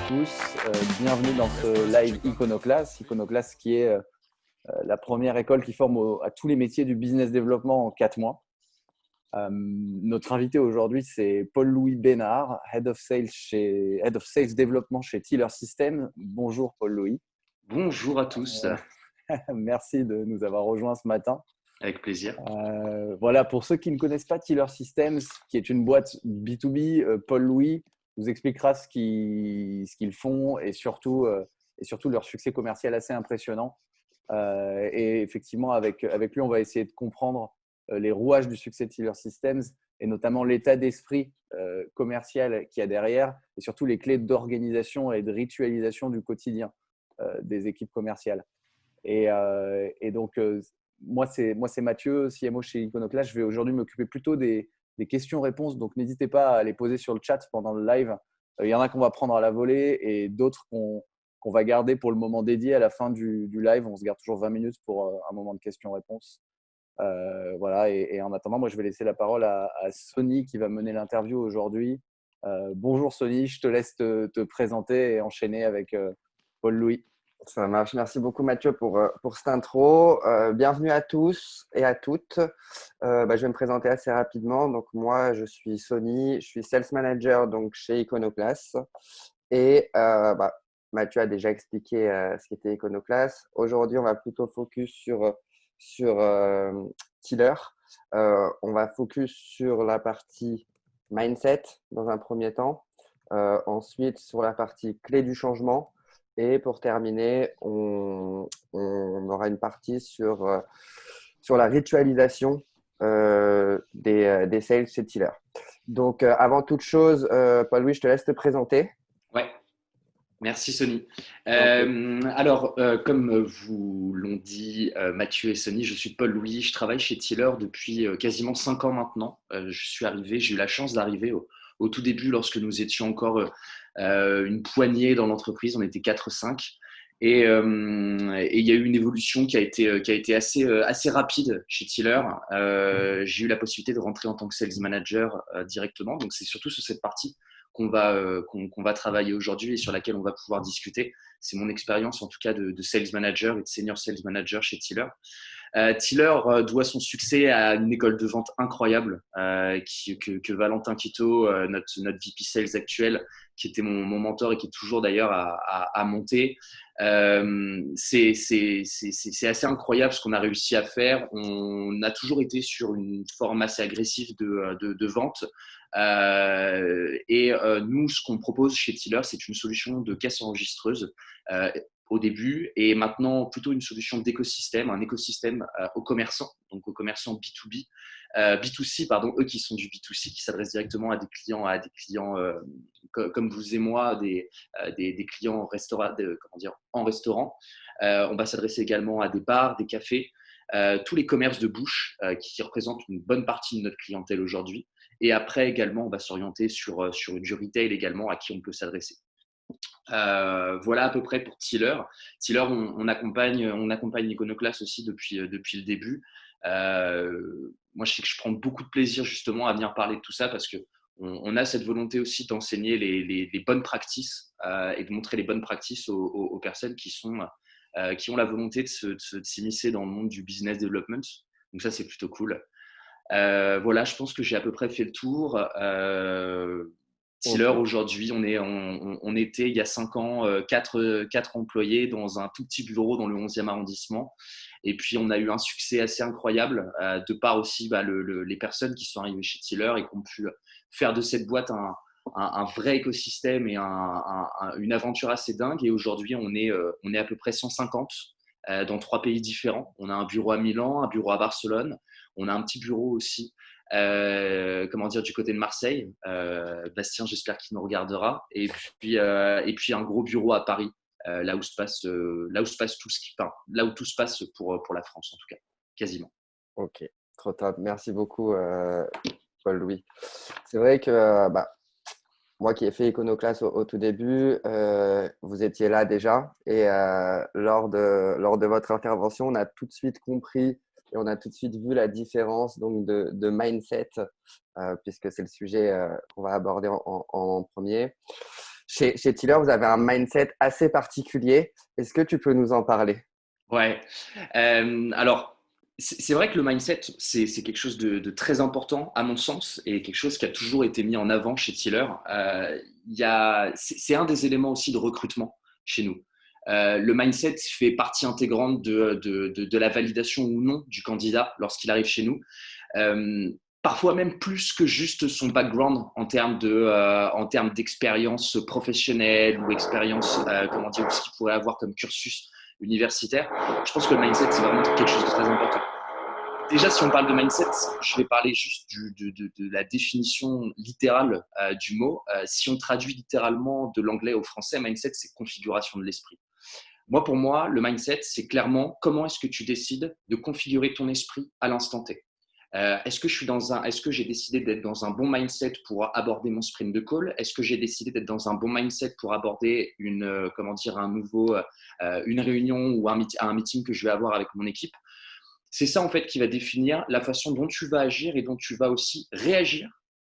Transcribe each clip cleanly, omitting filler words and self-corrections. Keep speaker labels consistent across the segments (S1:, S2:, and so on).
S1: tous. Bienvenue dans ce live Iconoclast. Iconoclast qui est la première école qui forme à tous les métiers du business développement en 4 mois. Notre invité aujourd'hui, c'est Paul-Louis Bénard, Head of Sales Développement chez Tiller Systems. Bonjour Paul-Louis.
S2: Bonjour à tous.
S1: Merci de nous avoir rejoints ce matin.
S2: Avec plaisir.
S1: Voilà, pour ceux qui ne connaissent pas Tiller Systems, qui est une boîte B2B, Paul-Louis vous expliquera ce qu'ils font et surtout leur succès commercial assez impressionnant. Et effectivement, avec lui, on va essayer de comprendre les rouages du succès de Tiller Systems et notamment l'état d'esprit commercial qu'il y a derrière et surtout les clés d'organisation et de ritualisation du quotidien des équipes commerciales. Et donc, moi, c'est Mathieu, CMO chez Iconoclast. Je vais aujourd'hui m'occuper plutôt des questions-réponses. Donc, n'hésitez pas à les poser sur le chat pendant le live. Il y en a qu'on va prendre à la volée et d'autres qu'on va garder pour le moment dédié à la fin du live. On se garde toujours 20 minutes pour un moment de questions-réponses. Voilà. Et en attendant, moi, je vais laisser la parole à Sony qui va mener l'interview aujourd'hui. Bonjour Sony, je te laisse te présenter et enchaîner avec Paul-Louis.
S3: Ça marche. Merci beaucoup Mathieu pour cette intro. Bienvenue à tous et à toutes. Je vais me présenter assez rapidement. Donc moi, je suis Sony, je suis Sales Manager donc, chez Iconoclast. Et Mathieu a déjà expliqué ce qu'était Iconoclast. Aujourd'hui, on va plutôt focus sur Tiller. On va focus sur la partie mindset dans un premier temps. Ensuite, sur la partie clé du changement. Et pour terminer, on aura une partie sur la ritualisation des sales chez Tiller. Donc, avant toute chose, Paul-Louis, je te laisse te présenter.
S2: Ouais, merci Sony. Alors, comme vous l'ont dit Mathieu et Sony, je suis Paul-Louis, je travaille chez Tiller depuis quasiment 5 ans maintenant. J'ai eu la chance d'arriver au tout début lorsque nous étions encore une poignée dans l'entreprise, on était 4-5. Et il y a eu une évolution qui a été assez rapide chez Tiller. J'ai eu la possibilité de rentrer en tant que sales manager directement. Donc, c'est surtout sur cette partie qu'on va travailler aujourd'hui et sur laquelle on va pouvoir discuter. C'est mon expérience en tout cas de sales manager et de senior sales manager chez Tiller. Tiller doit son succès à une école de vente incroyable que Valentin Quito, notre VP Sales actuel, qui était mon mentor et qui est toujours d'ailleurs à monter. C'est assez incroyable ce qu'on a réussi à faire. On a toujours été sur une forme assez agressive de vente. Nous, ce qu'on propose chez Tiller, c'est une solution de caisse enregistreuse au début et maintenant plutôt une solution d'écosystème, un écosystème aux commerçants, donc aux commerçants B2B, B2C, pardon, eux qui sont du B2C, qui s'adressent directement à des clients comme vous et moi, des clients en restaurant. On va s'adresser également à des bars, des cafés, tous les commerces de bouche qui représentent une bonne partie de notre clientèle aujourd'hui. Et après également, on va s'orienter sur du retail également à qui on peut s'adresser. Voilà à peu près pour Tiller. Tiller, on accompagne Iconoclast aussi depuis le début. Moi, je sais que je prends beaucoup de plaisir justement à venir parler de tout ça parce que on a cette volonté aussi d'enseigner les bonnes practices et de montrer les bonnes practices aux personnes qui ont la volonté de s'immiscer dans le monde du business development. Donc ça, c'est plutôt cool. Voilà, je pense que j'ai à peu près fait le tour. Tiller, aujourd'hui, on était il y a 5 ans, 4 employés dans un tout petit bureau dans le 11e arrondissement. Et puis, on a eu un succès assez incroyable de par aussi les personnes qui sont arrivées chez Tiller et qui ont pu faire de cette boîte un vrai écosystème et une aventure assez dingue. Et aujourd'hui, on est à peu près 150 dans 3 pays différents. On a un bureau à Milan, un bureau à Barcelone. On a un petit bureau aussi du côté de Marseille. Bastien, j'espère qu'il nous regardera. Et puis un gros bureau à Paris, là où tout se passe pour la France en tout cas, quasiment.
S3: Ok, trop top. Merci beaucoup, Paul-Louis. C'est vrai que moi qui ai fait Iconoclast au tout début, vous étiez là déjà. Et lors de votre intervention, on a tout de suite compris et on a tout de suite vu la différence donc, de mindset, puisque c'est le sujet qu'on va aborder en premier. chez Tiller, vous avez un mindset assez particulier. Est-ce que tu peux nous en parler?
S2: Ouais. Alors, c'est vrai que le mindset, c'est quelque chose de très important à mon sens et quelque chose qui a toujours été mis en avant chez Tiller. C'est un des éléments aussi de recrutement chez nous. Le mindset fait partie intégrante de la validation ou non du candidat lorsqu'il arrive chez nous. Parfois même plus que juste son background en termes d'expérience professionnelle ou expérience, comment dire, ou ce qu'il pourrait avoir comme cursus universitaire. Je pense que le mindset, c'est vraiment quelque chose de très important. Déjà, si on parle de mindset, je vais parler juste de la définition littérale du mot. Si on traduit littéralement de l'anglais au français, mindset, c'est configuration de l'esprit. Moi, pour moi, le mindset, c'est clairement comment est-ce que tu décides de configurer ton esprit à l'instant T. Est-ce que j'ai décidé d'être dans un bon mindset pour aborder mon sprint de call? Est-ce que j'ai décidé d'être dans un bon mindset pour aborder une réunion ou un meeting que je vais avoir avec mon équipe? C'est ça en fait qui va définir la façon dont tu vas agir et dont tu vas aussi réagir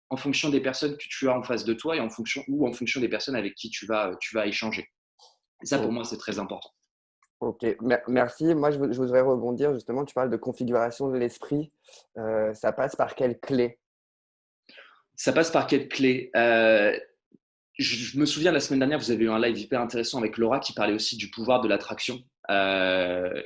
S2: en fonction des personnes que tu as en face de toi et en fonction des personnes avec qui tu vas échanger. Et ça, pour
S3: Oh,
S2: moi, c'est très important.
S3: ok, merci. Moi, je voudrais rebondir justement. Tu parles de configuration de l'esprit. Ça passe par quelle clé?
S2: Ça passe par quelle clé? Je me souviens, la semaine dernière, vous avez eu un live hyper intéressant avec Laura qui parlait aussi du pouvoir de l'attraction,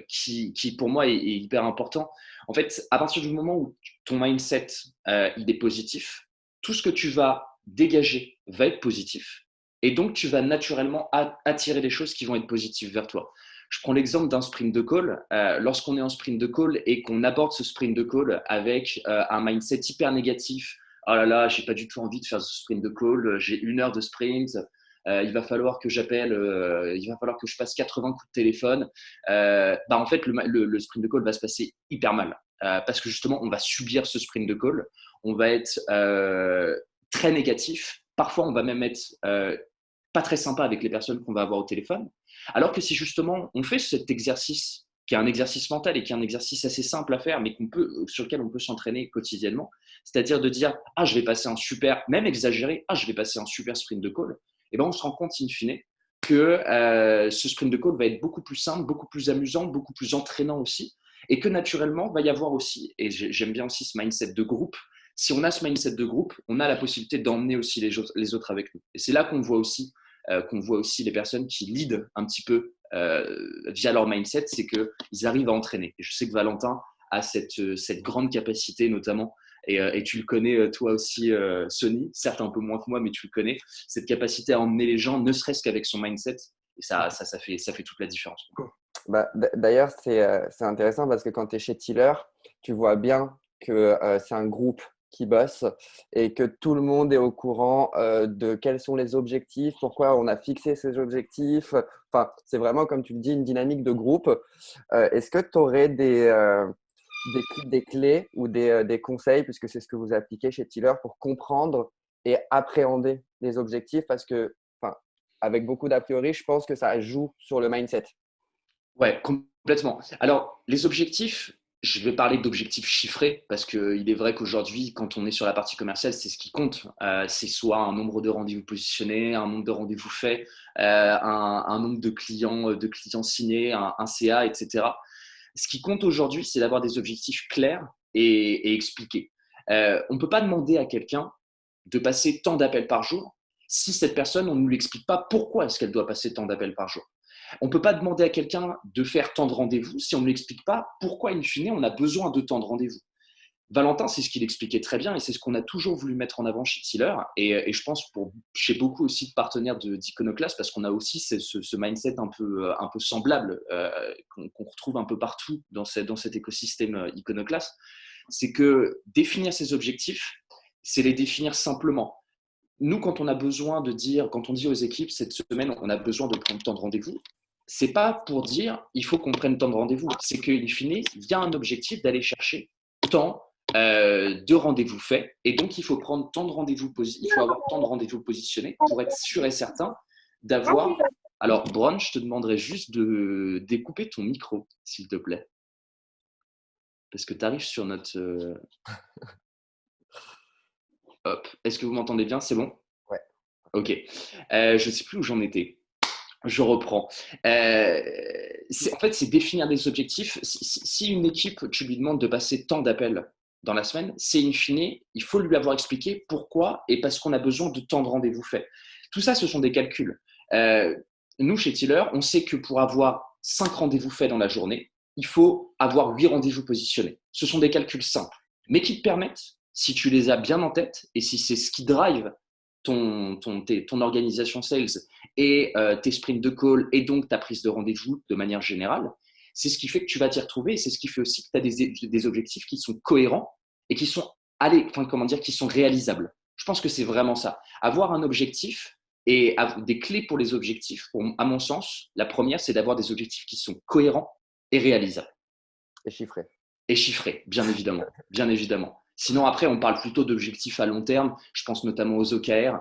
S2: qui pour moi est hyper important. En fait, à partir du moment où ton mindset il est positif, tout ce que tu vas dégager va être positif. Et donc, tu vas naturellement attirer des choses qui vont être positives vers toi. Je prends l'exemple d'un sprint de call. Lorsqu'on est en sprint de call et qu'on aborde ce sprint de call avec un mindset hyper négatif, oh là là, j'ai pas du tout envie de faire ce sprint de call, j'ai 1 heure de sprint, il va falloir que j'appelle, il va falloir que je passe 80 coups de téléphone. En fait, le sprint de call va se passer hyper mal parce que justement, on va subir ce sprint de call, on va être très négatif, parfois on va même être pas très sympa avec les personnes qu'on va avoir au téléphone. Alors que si justement on fait cet exercice qui est un exercice mental et qui est un exercice assez simple à faire, mais sur lequel on peut s'entraîner quotidiennement, c'est-à-dire de dire ah je vais passer un super, même exagéré, ah je vais passer un super sprint de call, et ben on se rend compte in fine que ce sprint de call va être beaucoup plus simple, beaucoup plus amusant, beaucoup plus entraînant aussi, et que naturellement va y avoir aussi, et j'aime bien aussi ce mindset de groupe. Si on a ce mindset de groupe, on a la possibilité d'emmener aussi les autres avec nous. Et c'est là qu'on voit aussi les personnes qui lead un petit peu via leur mindset, c'est qu'ils arrivent à entraîner. Et je sais que Valentin a cette grande capacité, notamment, et tu le connais toi aussi, Sony, certes un peu moins que moi, mais tu le connais, cette capacité à emmener les gens, ne serait-ce qu'avec son mindset. Et ça fait toute la différence.
S3: Bah, d'ailleurs, c'est intéressant parce que quand tu es chez Tiller, tu vois bien que c'est un groupe qui bosse et que tout le monde est au courant de quels sont les objectifs, pourquoi on a fixé ces objectifs. Enfin, c'est vraiment, comme tu le dis, une dynamique de groupe. Est-ce que tu aurais des clés ou des conseils, puisque c'est ce que vous appliquez chez Tiller, pour comprendre et appréhender les objectifs? Parce que, enfin, avec beaucoup d'a priori, je pense que ça joue sur le mindset.
S2: Ouais, complètement. Alors, les objectifs, je vais parler d'objectifs chiffrés parce qu'il est vrai qu'aujourd'hui, quand on est sur la partie commerciale, c'est ce qui compte. C'est soit un nombre de rendez-vous positionnés, un nombre de rendez-vous faits, un nombre de clients signés, un CA, etc. Ce qui compte aujourd'hui, c'est d'avoir des objectifs clairs et expliqués. On ne peut pas demander à quelqu'un de passer tant d'appels par jour si cette personne, on ne lui explique pas pourquoi est-ce qu'elle doit passer tant d'appels par jour. On ne peut pas demander à quelqu'un de faire tant de rendez-vous si on ne lui explique pas pourquoi, in fine, on a besoin de tant de rendez-vous. Valentin, c'est ce qu'il expliquait très bien et c'est ce qu'on a toujours voulu mettre en avant chez Tiller et je pense chez beaucoup aussi de partenaires d'Iconoclast parce qu'on a aussi ce mindset un peu semblable qu'on retrouve un peu partout dans cet écosystème Iconoclast. C'est que définir ses objectifs, c'est les définir simplement. Nous, quand on dit aux équipes cette semaine, on a besoin de prendre tant de rendez-vous, c'est pas pour dire il faut qu'on prenne tant de rendez-vous. C'est qu'in fine, il y a un objectif d'aller chercher tant de rendez-vous faits. Et donc, il faut prendre tant de rendez-vous il faut avoir tant de rendez-vous positionnés pour être sûr et certain d'avoir. Alors, Bron, je te demanderais juste de découper ton micro, s'il te plaît. Parce que tu arrives sur notre. Hop. Est-ce que vous m'entendez bien? C'est bon?
S3: Ouais.
S2: Ok. Je ne sais plus où j'en étais. Je reprends. En fait, c'est définir des objectifs. Si une équipe, tu lui demandes de passer tant d'appels dans la semaine, c'est in fine, il faut lui avoir expliqué pourquoi et parce qu'on a besoin de tant de rendez-vous faits. Tout ça, ce sont des calculs. Euh, Nous, chez Tiller, on sait que pour avoir 5 rendez-vous faits dans la journée, il faut avoir 8 rendez-vous positionnés. Ce sont des calculs simples, mais qui te permettent, si tu les as bien en tête et si c'est ce qui drive ton organisation sales et tes sprints de call et donc ta prise de rendez-vous de manière générale, c'est ce qui fait que tu vas t'y retrouver et c'est ce qui fait aussi que tu as des objectifs qui sont cohérents et qui sont, qui sont réalisables. Je pense que c'est vraiment ça. Avoir un objectif et des clés pour les objectifs, à mon sens, la première, c'est d'avoir des objectifs qui sont cohérents et réalisables.
S3: Et chiffré.
S2: Et chiffré, bien évidemment. Bien évidemment. Sinon, après, on parle plutôt d'objectifs à long terme. Je pense notamment aux OKR,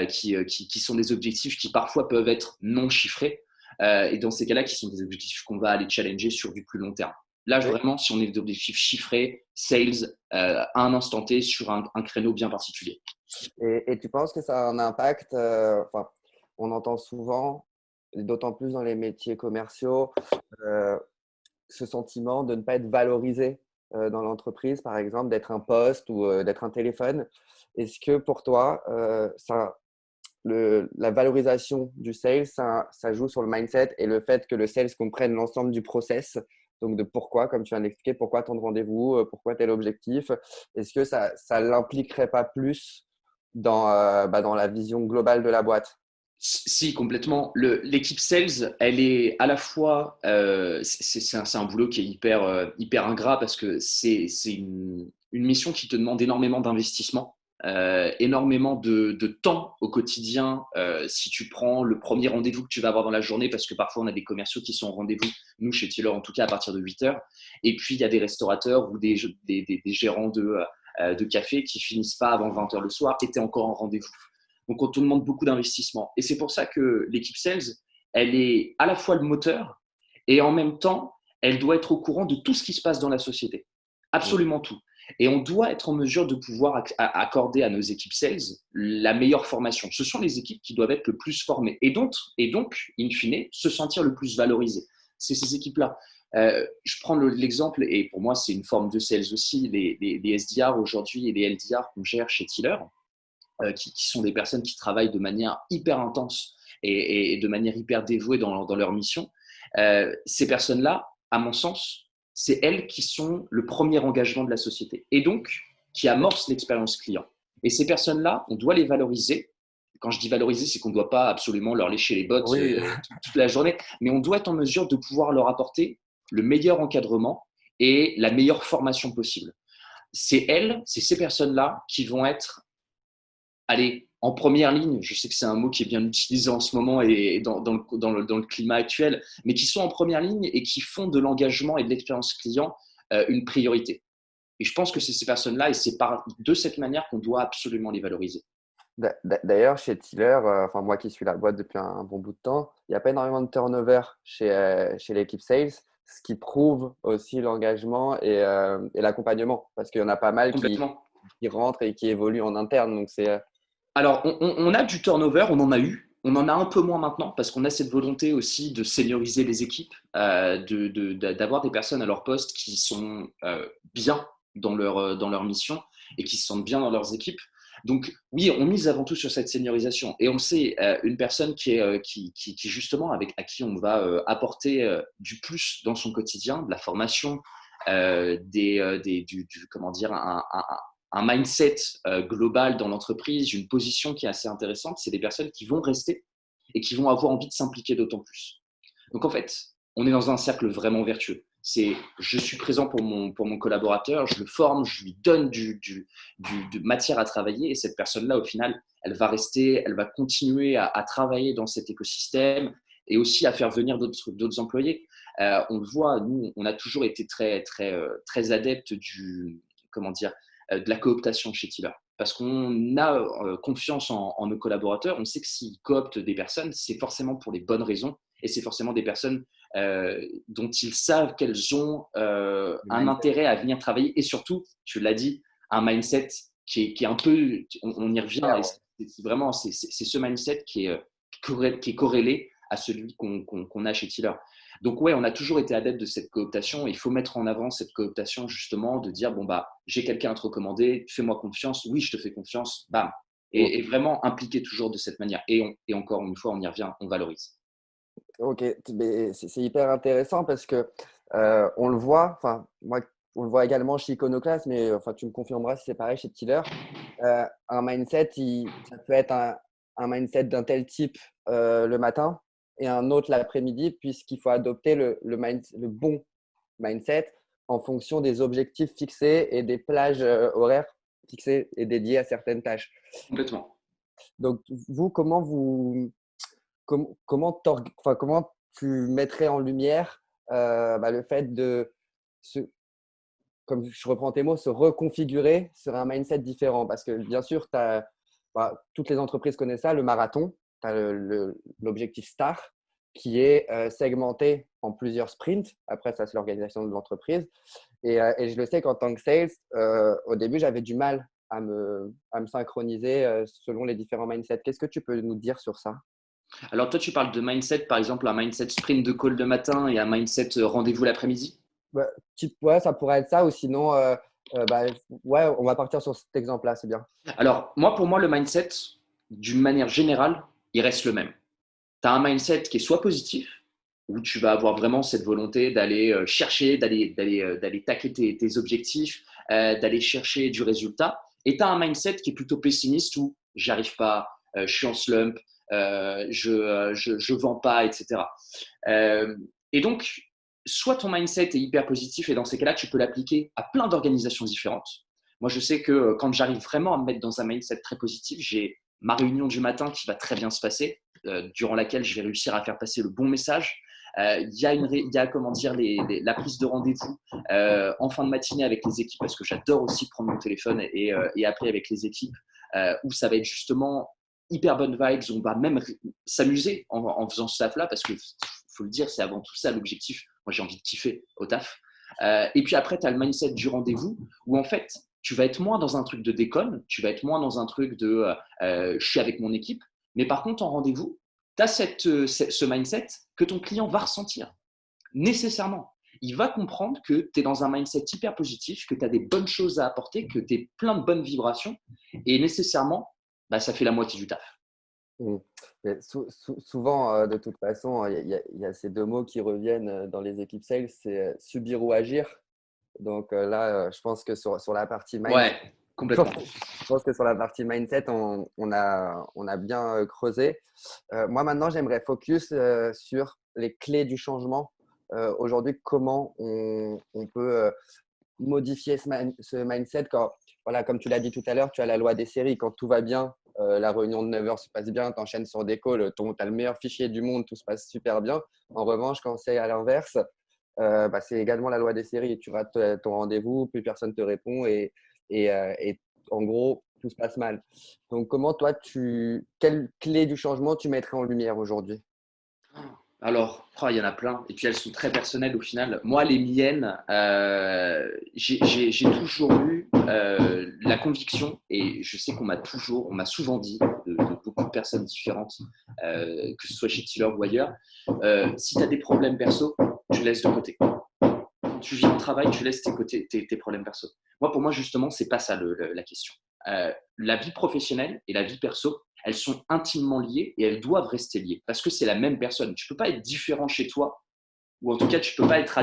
S2: qui sont des objectifs qui parfois peuvent être non chiffrés. Et dans ces cas-là, qui sont des objectifs qu'on va aller challenger sur du plus long terme. Là,
S3: Oui.
S2: vraiment, si on est d'objectifs chiffrés, sales, à un instant T, sur un créneau bien particulier.
S3: Et tu penses que ça a un impact enfin, on entend souvent, et d'autant plus dans les métiers commerciaux, euh, ce sentiment de ne pas être valorisé dans l'entreprise, par exemple, d'être un poste ou d'être un téléphone. Est-ce que pour toi, la valorisation du sales, ça joue sur le mindset et le fait que le sales comprenne l'ensemble du process, donc de pourquoi, comme tu viens d'expliquer, pourquoi tant de rendez-vous, pourquoi tel objectif, est-ce que ça ne l'impliquerait pas plus dans la vision globale de la boîte?
S2: Si, complètement. L'équipe sales, elle est à la fois, c'est un boulot qui est hyper ingrat parce que c'est une mission qui te demande énormément d'investissement, énormément de temps au quotidien. Si tu prends le premier rendez-vous que tu vas avoir dans la journée, parce que parfois on a des commerciaux qui sont en rendez-vous, nous chez Tiller en tout cas à partir de 8 heures, et puis il y a des restaurateurs ou des gérants de café qui finissent pas avant 20 heures le soir et tu es encore en rendez-vous. Donc, on te demande beaucoup d'investissement. Et c'est pour ça que l'équipe sales, elle est à la fois le moteur et en même temps, elle doit être au courant de tout ce qui se passe dans la société. Absolument tout. Et on doit être en mesure de pouvoir accorder à nos équipes sales la meilleure formation. Ce sont les équipes qui doivent être le plus formées et donc in fine, se sentir le plus valorisées. C'est ces équipes-là. Je prends l'exemple, et pour moi, c'est une forme de sales aussi, les SDR aujourd'hui et les LDR qu'on gère chez Tiller. Qui sont des personnes qui travaillent de manière hyper intense et de manière hyper dévouée dans leur mission. Ces personnes-là, à mon sens, c'est elles qui sont le premier engagement de la société et donc qui amorcent l'expérience client. Et ces personnes-là, on doit les valoriser. Quand je dis valoriser, c'est qu'on ne doit pas absolument leur lécher les bottes
S3: Oui.
S2: toute la journée, mais on doit être en mesure de pouvoir leur apporter le meilleur encadrement et la meilleure formation possible. C'est ces personnes-là qui vont être en première ligne. Je sais que c'est un mot qui est bien utilisé en ce moment et dans le climat actuel, mais qui sont en première ligne et qui font de l'engagement et de l'expérience client une priorité. Et je pense que c'est ces personnes-là et c'est de cette manière qu'on doit absolument les valoriser.
S3: D'ailleurs, chez Tiller, enfin moi qui suis la boîte depuis un bon bout de temps, il n'y a pas énormément de turnover chez l'équipe sales, ce qui prouve aussi l'engagement et l'accompagnement, parce qu'il y en a pas mal
S2: Complètement.
S3: qui rentrent et qui évoluent en interne. Donc c'est
S2: Alors, on a du turnover, on en a eu. On en a un peu moins maintenant parce qu'on a cette volonté aussi de senioriser les équipes, d'avoir des personnes à leur poste qui sont bien dans leur mission et qui se sentent bien dans leurs équipes. Donc, oui, on mise avant tout sur cette seniorisation. Et on sait, une personne qui justement, à qui on va apporter du plus dans son quotidien, de la formation, comment dire, un mindset global dans l'entreprise, une position qui est assez intéressante, c'est des personnes qui vont rester et qui vont avoir envie de s'impliquer d'autant plus. Donc en fait, on est dans un cercle vraiment vertueux. C'est je suis présent pour mon collaborateur, je le forme, je lui donne de matière à travailler et cette personne-là, au final, elle va rester, elle va continuer à travailler dans cet écosystème et aussi à faire venir d'autres employés. On le voit, nous, on a toujours été très adeptes de la cooptation chez Tiller. Parce qu'on a confiance en nos collaborateurs. On sait que s'ils cooptent des personnes, c'est forcément pour les bonnes raisons et c'est forcément des personnes dont ils savent qu'elles ont un intérêt à venir travailler et surtout, tu l'as dit, un mindset qui est un peu, on y revient, c'est vraiment c'est ce mindset qui est corrélé à celui qu'on a chez Tiller. Donc ouais, on a toujours été adepte de cette cooptation. Il faut mettre en avant cette cooptation justement, de dire bon bah j'ai quelqu'un à te recommander, fais-moi confiance, oui je te fais confiance, bam. Et vraiment impliquer toujours de cette manière. Et encore une fois, on y revient, on valorise.
S3: Ok, mais c'est hyper intéressant parce que on le voit, enfin moi on le voit également chez Iconoclast, mais enfin tu me confirmeras si c'est pareil chez Tiller. Un mindset, ça peut être un mindset d'un tel type le matin et un autre l'après-midi, puisqu'il faut adopter le bon mindset en fonction des objectifs fixés et des plages horaires fixées et dédiées à certaines tâches.
S2: Complètement.
S3: Donc, vous, comment tu mettrais en lumière le fait de, comme je reprends tes mots, se reconfigurer sur un mindset différent? Parce que bien sûr, toutes les entreprises connaissent ça, le marathon, tu as l'objectif STAR qui est segmenté en plusieurs sprints. Après, ça, c'est l'organisation de l'entreprise. Et je le sais qu'en tant que sales, au début, j'avais du mal à me synchroniser selon les différents mindsets. Qu'est-ce que tu peux nous dire sur ça?
S2: Alors toi, tu parles de mindset, par exemple, un mindset sprint de call de matin et un mindset rendez-vous l'après-midi?
S3: Ouais, ça pourrait être ça, ou sinon, ouais, on va partir sur cet exemple-là, c'est bien.
S2: Alors, pour moi, le mindset, d'une manière générale, il reste le même. Tu as un mindset qui est soit positif, où tu vas avoir vraiment cette volonté d'aller chercher, d'aller tacler tes objectifs, d'aller chercher du résultat. Et tu as un mindset qui est plutôt pessimiste, où j'y arrive pas, je suis en slump, je vends pas, etc. Et donc, soit ton mindset est hyper positif et dans ces cas-là, tu peux l'appliquer à plein d'organisations différentes. Moi, je sais que quand j'arrive vraiment à me mettre dans un mindset très positif, j'ai ma réunion du matin qui va très bien se passer, durant laquelle je vais réussir à faire passer le bon message. Il y a comment dire, la prise de rendez-vous en fin de matinée avec les équipes, parce que j'adore aussi prendre mon téléphone et appeler avec les équipes, où ça va être justement hyper bonne vibes. On va même s'amuser en faisant ce taf-là, parce que faut le dire, c'est avant tout ça l'objectif. Moi, j'ai envie de kiffer au taf. Et puis après, tu as le mindset du rendez-vous, où en fait, tu vas être moins dans un truc de déconne, tu vas être moins dans un truc de je suis avec mon équipe, mais par contre, en rendez-vous, tu as ce mindset que ton client va ressentir nécessairement. Il va comprendre que tu es dans un mindset hyper positif, que tu as des bonnes choses à apporter, que tu es plein de bonnes vibrations, et nécessairement, ça fait la moitié du taf.
S3: Mm. Mais souvent, de toute façon, il y a ces deux mots qui reviennent dans les équipes sales, c'est subir ou agir. Donc là, je pense que sur la partie mindset,
S2: Ouais, complètement.
S3: je pense que sur la partie mindset, on a bien creusé. Moi, maintenant, j'aimerais focus sur les clés du changement. Aujourd'hui, comment on peut modifier ce mindset quand, voilà, comme tu l'as dit tout à l'heure, tu as la loi des séries. Quand tout va bien, la réunion de 9 heures se passe bien, tu enchaînes sur des calls, tu as le meilleur fichier du monde, tout se passe super bien. En revanche, quand c'est à l'inverse, c'est également la loi des séries. Tu rates ton rendez-vous, plus personne ne te répond et en gros, tout se passe mal. Donc, quelle clé du changement tu mettrais en lumière aujourd'hui?
S2: Alors, il y en a plein. Et puis, elles sont très personnelles au final. Moi, les miennes, j'ai toujours eu la conviction, et je sais on m'a souvent dit de beaucoup de personnes différentes, que ce soit chez Tiller ou ailleurs, si tu as des problèmes perso, tu laisses de côté. Quand tu viens au travail, tu laisses tes problèmes perso. Pour moi, justement, c'est pas ça la question. La vie professionnelle et la vie perso, elles sont intimement liées et elles doivent rester liées parce que c'est la même personne. Tu peux pas être différent chez toi, ou en tout cas, tu peux pas être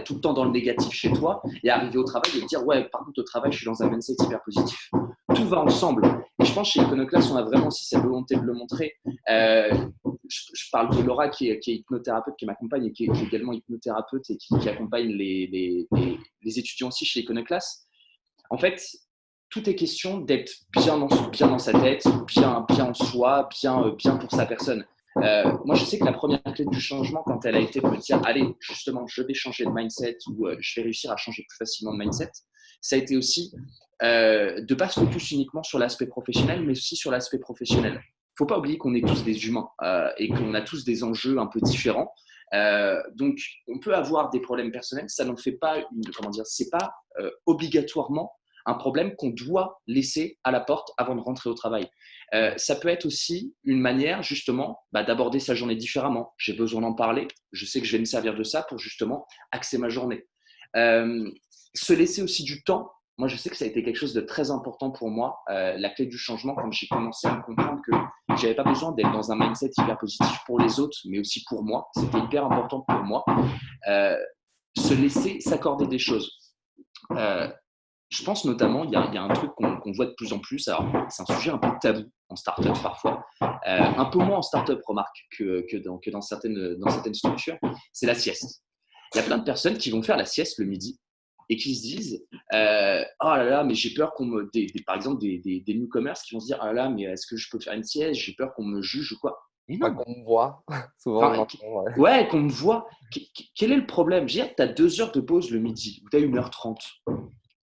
S2: tout le temps dans le négatif chez toi et arriver au travail et te dire ouais, par contre, au travail, je suis dans un mindset hyper positif. Tout va ensemble. Et je pense chez Iconoclast, on a vraiment aussi cette volonté de le montrer. Je parle de Laura qui est hypnothérapeute, qui m'accompagne et qui est également hypnothérapeute et qui accompagne les étudiants aussi chez Iconoclast. En fait, tout est question d'être bien dans sa tête, bien en soi, bien pour sa personne. Moi, je sais que la première clé du changement, quand elle a été de me dire, allez, justement, je vais changer de mindset ou je vais réussir à changer plus facilement de mindset, ça a été aussi de ne pas se focus uniquement sur l'aspect professionnel, mais aussi sur l'aspect professionnel. Il ne faut pas oublier qu'on est tous des humains et qu'on a tous des enjeux un peu différents. Donc, on peut avoir des problèmes personnels, ça n'en fait pas c'est pas obligatoirement un problème qu'on doit laisser à la porte avant de rentrer au travail. Ça peut être aussi une manière justement d'aborder sa journée différemment. J'ai besoin d'en parler, je sais que je vais me servir de ça pour justement axer ma journée. Se laisser aussi du temps. Moi, je sais que ça a été quelque chose de très important pour moi, la clé du changement, quand j'ai commencé à me comprendre que je n'avais pas besoin d'être dans un mindset hyper positif pour les autres, mais aussi pour moi. C'était hyper important pour moi. Se laisser s'accorder des choses. Je pense notamment, il y a un truc qu'on voit de plus en plus, alors c'est un sujet un peu tabou en startup parfois, un peu moins en startup, remarque, que dans certaines structures, c'est la sieste. Il y a plein de personnes qui vont faire la sieste le midi et qui se disent oh là là, mais j'ai peur par exemple des newcomers qui vont se dire oh là là, mais est-ce que je peux faire une sieste, j'ai peur qu'on me juge ou quoi.
S3: Mais non. Qu'on me voit, souvent.
S2: Ouais, qu'on me voit. Quel est le problème? Je veux dire, tu as 2 heures de pause le midi ou tu as 1h30.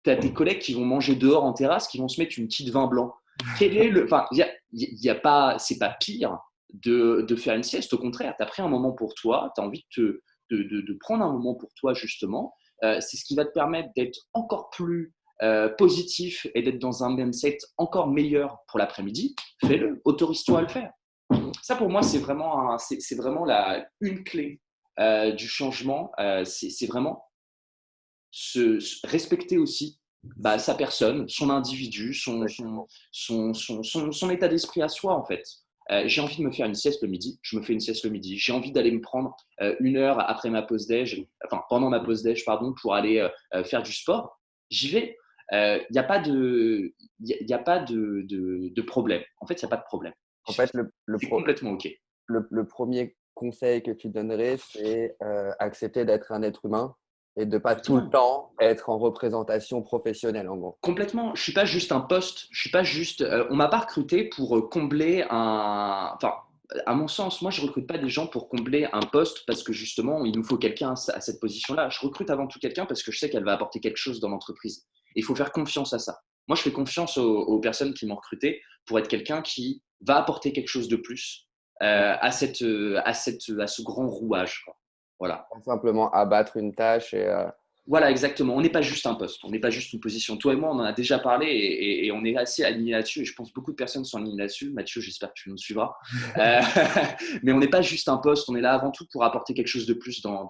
S2: Tu as tes collègues qui vont manger dehors en terrasse, qui vont se mettre une petite vin blanc. Quel est le. Enfin, y a pas, c'est pas pire de faire une sieste. Au contraire, tu as pris un moment pour toi, tu as envie de prendre un moment pour toi, justement. C'est ce qui va te permettre d'être encore plus positif et d'être dans un mindset encore meilleur pour l'après-midi. Fais-le, autorise-toi à le faire. Ça, pour moi, c'est vraiment une clé du changement. C'est vraiment se respecter aussi sa personne, son individu, son état d'esprit à soi, en fait. J'ai envie de me faire une sieste le midi, je me fais une sieste le midi. J'ai envie d'aller me prendre 1 heure après ma pause déj, enfin pendant ma pause déj, pardon, pour aller faire du sport. J'y vais. Il n'y a pas de problème. En fait, il n'y a pas de problème.
S3: En fait,
S2: c'est complètement OK.
S3: Le premier conseil que tu donnerais, c'est accepter d'être un être humain et de ne pas tout le temps être en représentation professionnelle, en gros.
S2: Complètement. Je ne suis pas juste un poste. Je suis pas juste. On ne m'a pas recruté pour combler un. Enfin, à mon sens, moi, je ne recrute pas des gens pour combler un poste parce que justement, il nous faut quelqu'un à cette position-là. Je recrute avant tout quelqu'un parce que je sais qu'elle va apporter quelque chose dans l'entreprise. Et il faut faire confiance à ça. Moi, je fais confiance aux personnes qui m'ont recruté pour être quelqu'un qui va apporter quelque chose de plus à ce grand rouage, quoi. Voilà.
S3: Pas simplement abattre une tâche et…
S2: Voilà, exactement. On n'est pas juste un poste, on n'est pas juste une position. Toi et moi, on en a déjà parlé et on est assez alignés là-dessus. Et je pense que beaucoup de personnes sont alignées là-dessus. Mathieu, j'espère que tu nous suivras. Mais on n'est pas juste un poste, on est là avant tout pour apporter quelque chose de plus dans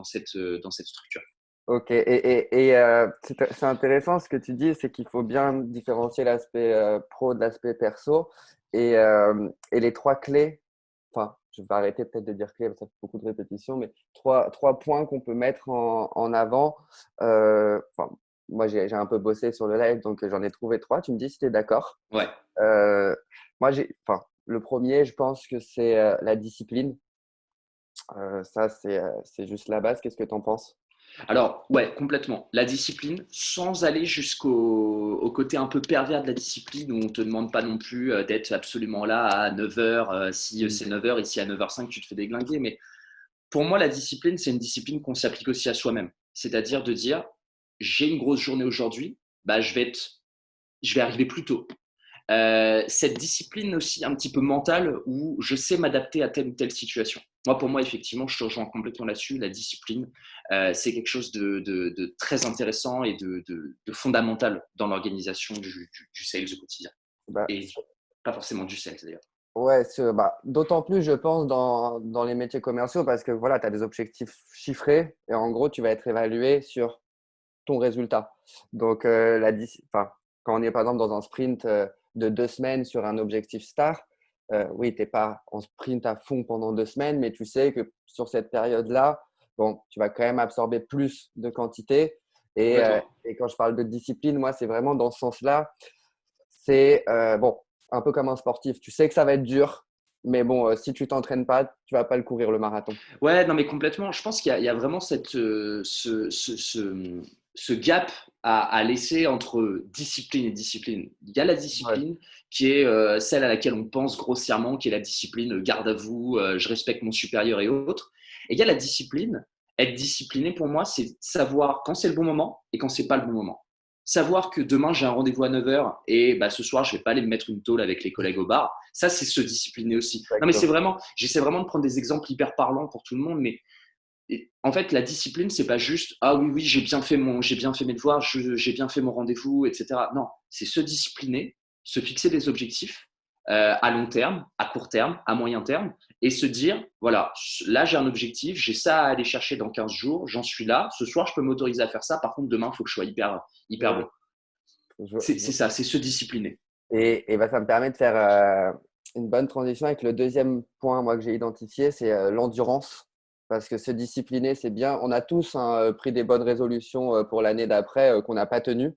S2: cette structure.
S3: Ok, et c'est intéressant ce que tu dis, c'est qu'il faut bien différencier l'aspect pro de l'aspect perso. Et les 3 clés, enfin, je vais arrêter peut-être de dire clés, ça fait beaucoup de répétitions, mais trois points qu'on peut mettre en avant. Moi, j'ai un peu bossé sur le live, donc j'en ai trouvé 3. Tu me dis si tu es d'accord.
S2: Ouais.
S3: Moi, le premier, je pense que c'est la discipline. Ça, c'est juste la base. Qu'est-ce que tu en penses?
S2: Alors, ouais, complètement. La discipline, sans aller jusqu'au côté un peu pervers de la discipline où on ne te demande pas non plus d'être absolument là à 9h, si c'est 9h et si à 9h05 tu te fais déglinguer. Mais pour moi, la discipline, c'est une discipline qu'on s'applique aussi à soi-même. C'est-à-dire de dire, j'ai une grosse journée aujourd'hui, je vais arriver plus tôt. Cette discipline aussi un petit peu mentale où je sais m'adapter à telle ou telle situation. Pour moi, effectivement, je te rejoins complètement là-dessus. La discipline, c'est quelque chose de très intéressant et de fondamental dans l'organisation du sales au quotidien. Et pas forcément du sales d'ailleurs.
S3: Ouais, d'autant plus, je pense, dans les métiers commerciaux parce que voilà, tu as des objectifs chiffrés et en gros, tu vas être évalué sur ton résultat. Donc, quand on est par exemple dans un sprint de 2 semaines sur un objectif star, oui, tu n'es pas en sprint à fond pendant 2 semaines, mais tu sais que sur cette période-là, bon, tu vas quand même absorber plus de quantité. Et quand je parle de discipline, moi, c'est vraiment dans ce sens-là. C'est un peu comme un sportif. Tu sais que ça va être dur, mais bon, si tu t'entraînes pas, tu vas pas le courir le marathon.
S2: Ouais, non, mais complètement. Je pense qu'il y a vraiment ce gap à laisser entre discipline et discipline. Il y a la discipline qui est celle à laquelle on pense grossièrement, qui est la discipline garde à vous, je respecte mon supérieur et autres. Et il y a la discipline. Être discipliné, pour moi, c'est savoir quand c'est le bon moment et quand c'est pas le bon moment. Savoir que demain, j'ai un rendez-vous à 9h et ce soir, je vais pas aller me mettre une tôle avec les collègues au bar. Ça, c'est se discipliner aussi. Exactement. Non, mais j'essaie vraiment de prendre des exemples hyper parlants pour tout le monde, mais en fait, la discipline, c'est pas juste ah oui, j'ai bien fait mes devoirs, j'ai bien fait mon rendez-vous, etc. Non, c'est se discipliner, se fixer des objectifs à long terme, à court terme, à moyen terme, et se dire voilà, là j'ai un objectif, j'ai ça à aller chercher dans 15 jours, j'en suis là. Ce soir, je peux m'autoriser à faire ça. Par contre, demain, il faut que je sois hyper bon. C'est ça, c'est se discipliner.
S3: Et bah, ça me permet de faire une bonne transition avec le deuxième point moi, que j'ai identifié, c'est l'endurance. Parce que se discipliner, c'est bien. On a tous pris des bonnes résolutions pour l'année d'après qu'on n'a pas tenues.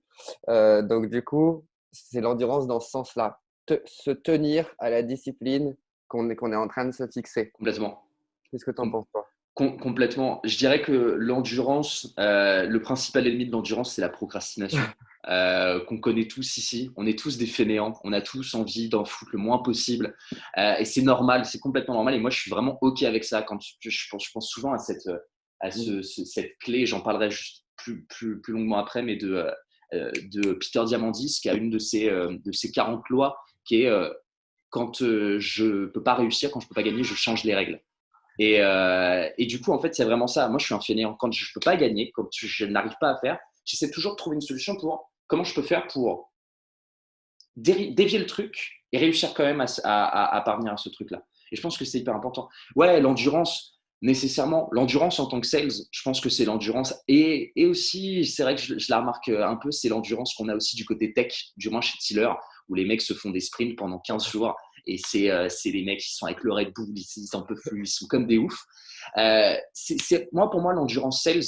S3: Donc, du coup, c'est l'endurance dans ce sens-là. Se tenir à la discipline qu'on est en train de se fixer.
S2: Complètement.
S3: Qu'est-ce que tu en penses, toi?
S2: Complètement. Je dirais que l'endurance, le principal ennemi de l'endurance, c'est la procrastination. Qu'on connaît tous ici. On est tous des fainéants. On a tous envie d'en foutre le moins possible. Et c'est normal, c'est complètement normal. Et moi, je suis vraiment OK avec ça. Quand je pense souvent à cette clé, j'en parlerai juste plus longuement après, mais de Peter Diamandis, qui a une de ces 40 lois, qui est quand je ne peux pas réussir, quand je ne peux pas gagner, je change les règles. Et du coup, en fait, c'est vraiment ça. Moi, je suis un fainéant. Quand je ne peux pas gagner, quand je n'arrive pas à faire, j'essaie toujours de trouver une solution pour comment je peux faire pour dévier le truc et réussir quand même à parvenir à ce truc-là. Et je pense que c'est hyper important. Ouais, l'endurance, nécessairement. L'endurance en tant que sales, je pense que c'est l'endurance. Et aussi, c'est vrai que je la remarque un peu, c'est l'endurance qu'on a aussi du côté tech, du moins chez Tiller, où les mecs se font des sprints pendant 15 jours. Et c'est les mecs qui sont avec le Red Bull, ils en peuvent plus, ils sont comme des oufs. Pour moi, l'endurance sales,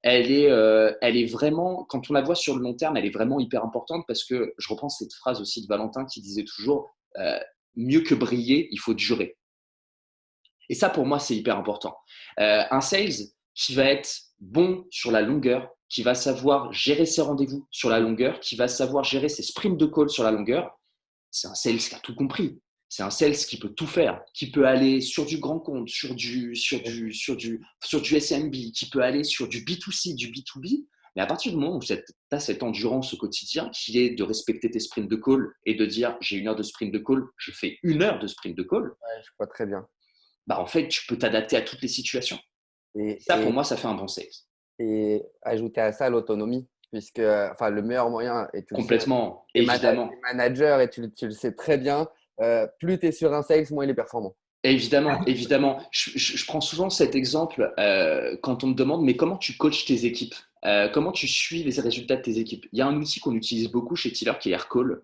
S2: elle est vraiment, quand on la voit sur le long terme, elle est vraiment hyper importante parce que je reprends cette phrase aussi de Valentin qui disait toujours mieux que briller, il faut durer. Et ça, pour moi, c'est hyper important. Un sales qui va être bon sur la longueur, qui va savoir gérer ses rendez-vous sur la longueur, qui va savoir gérer ses sprints de call sur la longueur, c'est un sales qui a tout compris. C'est un sales qui peut tout faire, qui peut aller sur du grand compte, sur du SMB, qui peut aller sur du B2C, du B2B. Mais à partir du moment où tu as cette endurance au quotidien qui est de respecter tes sprints de call et de dire j'ai 1 heure de sprint de call, je fais 1 heure de sprint de call,
S3: Ouais, je vois très bien.
S2: bah en fait, tu peux t'adapter à toutes les situations. Ça, pour moi, ça fait un bon sales.
S3: Et ajouter à ça l'autonomie, puisque enfin, le meilleur moyen, et tu
S2: Complètement,
S3: le sais,
S2: évidemment.
S3: manager, et tu le sais très bien, plus tu es sur un sales, moins il est performant.
S2: Évidemment, évidemment. Je prends souvent cet exemple quand on me demande mais comment tu coaches tes équipes, comment tu suis les résultats de tes équipes. Il y a un outil qu'on utilise beaucoup chez Tiller qui est Aircall,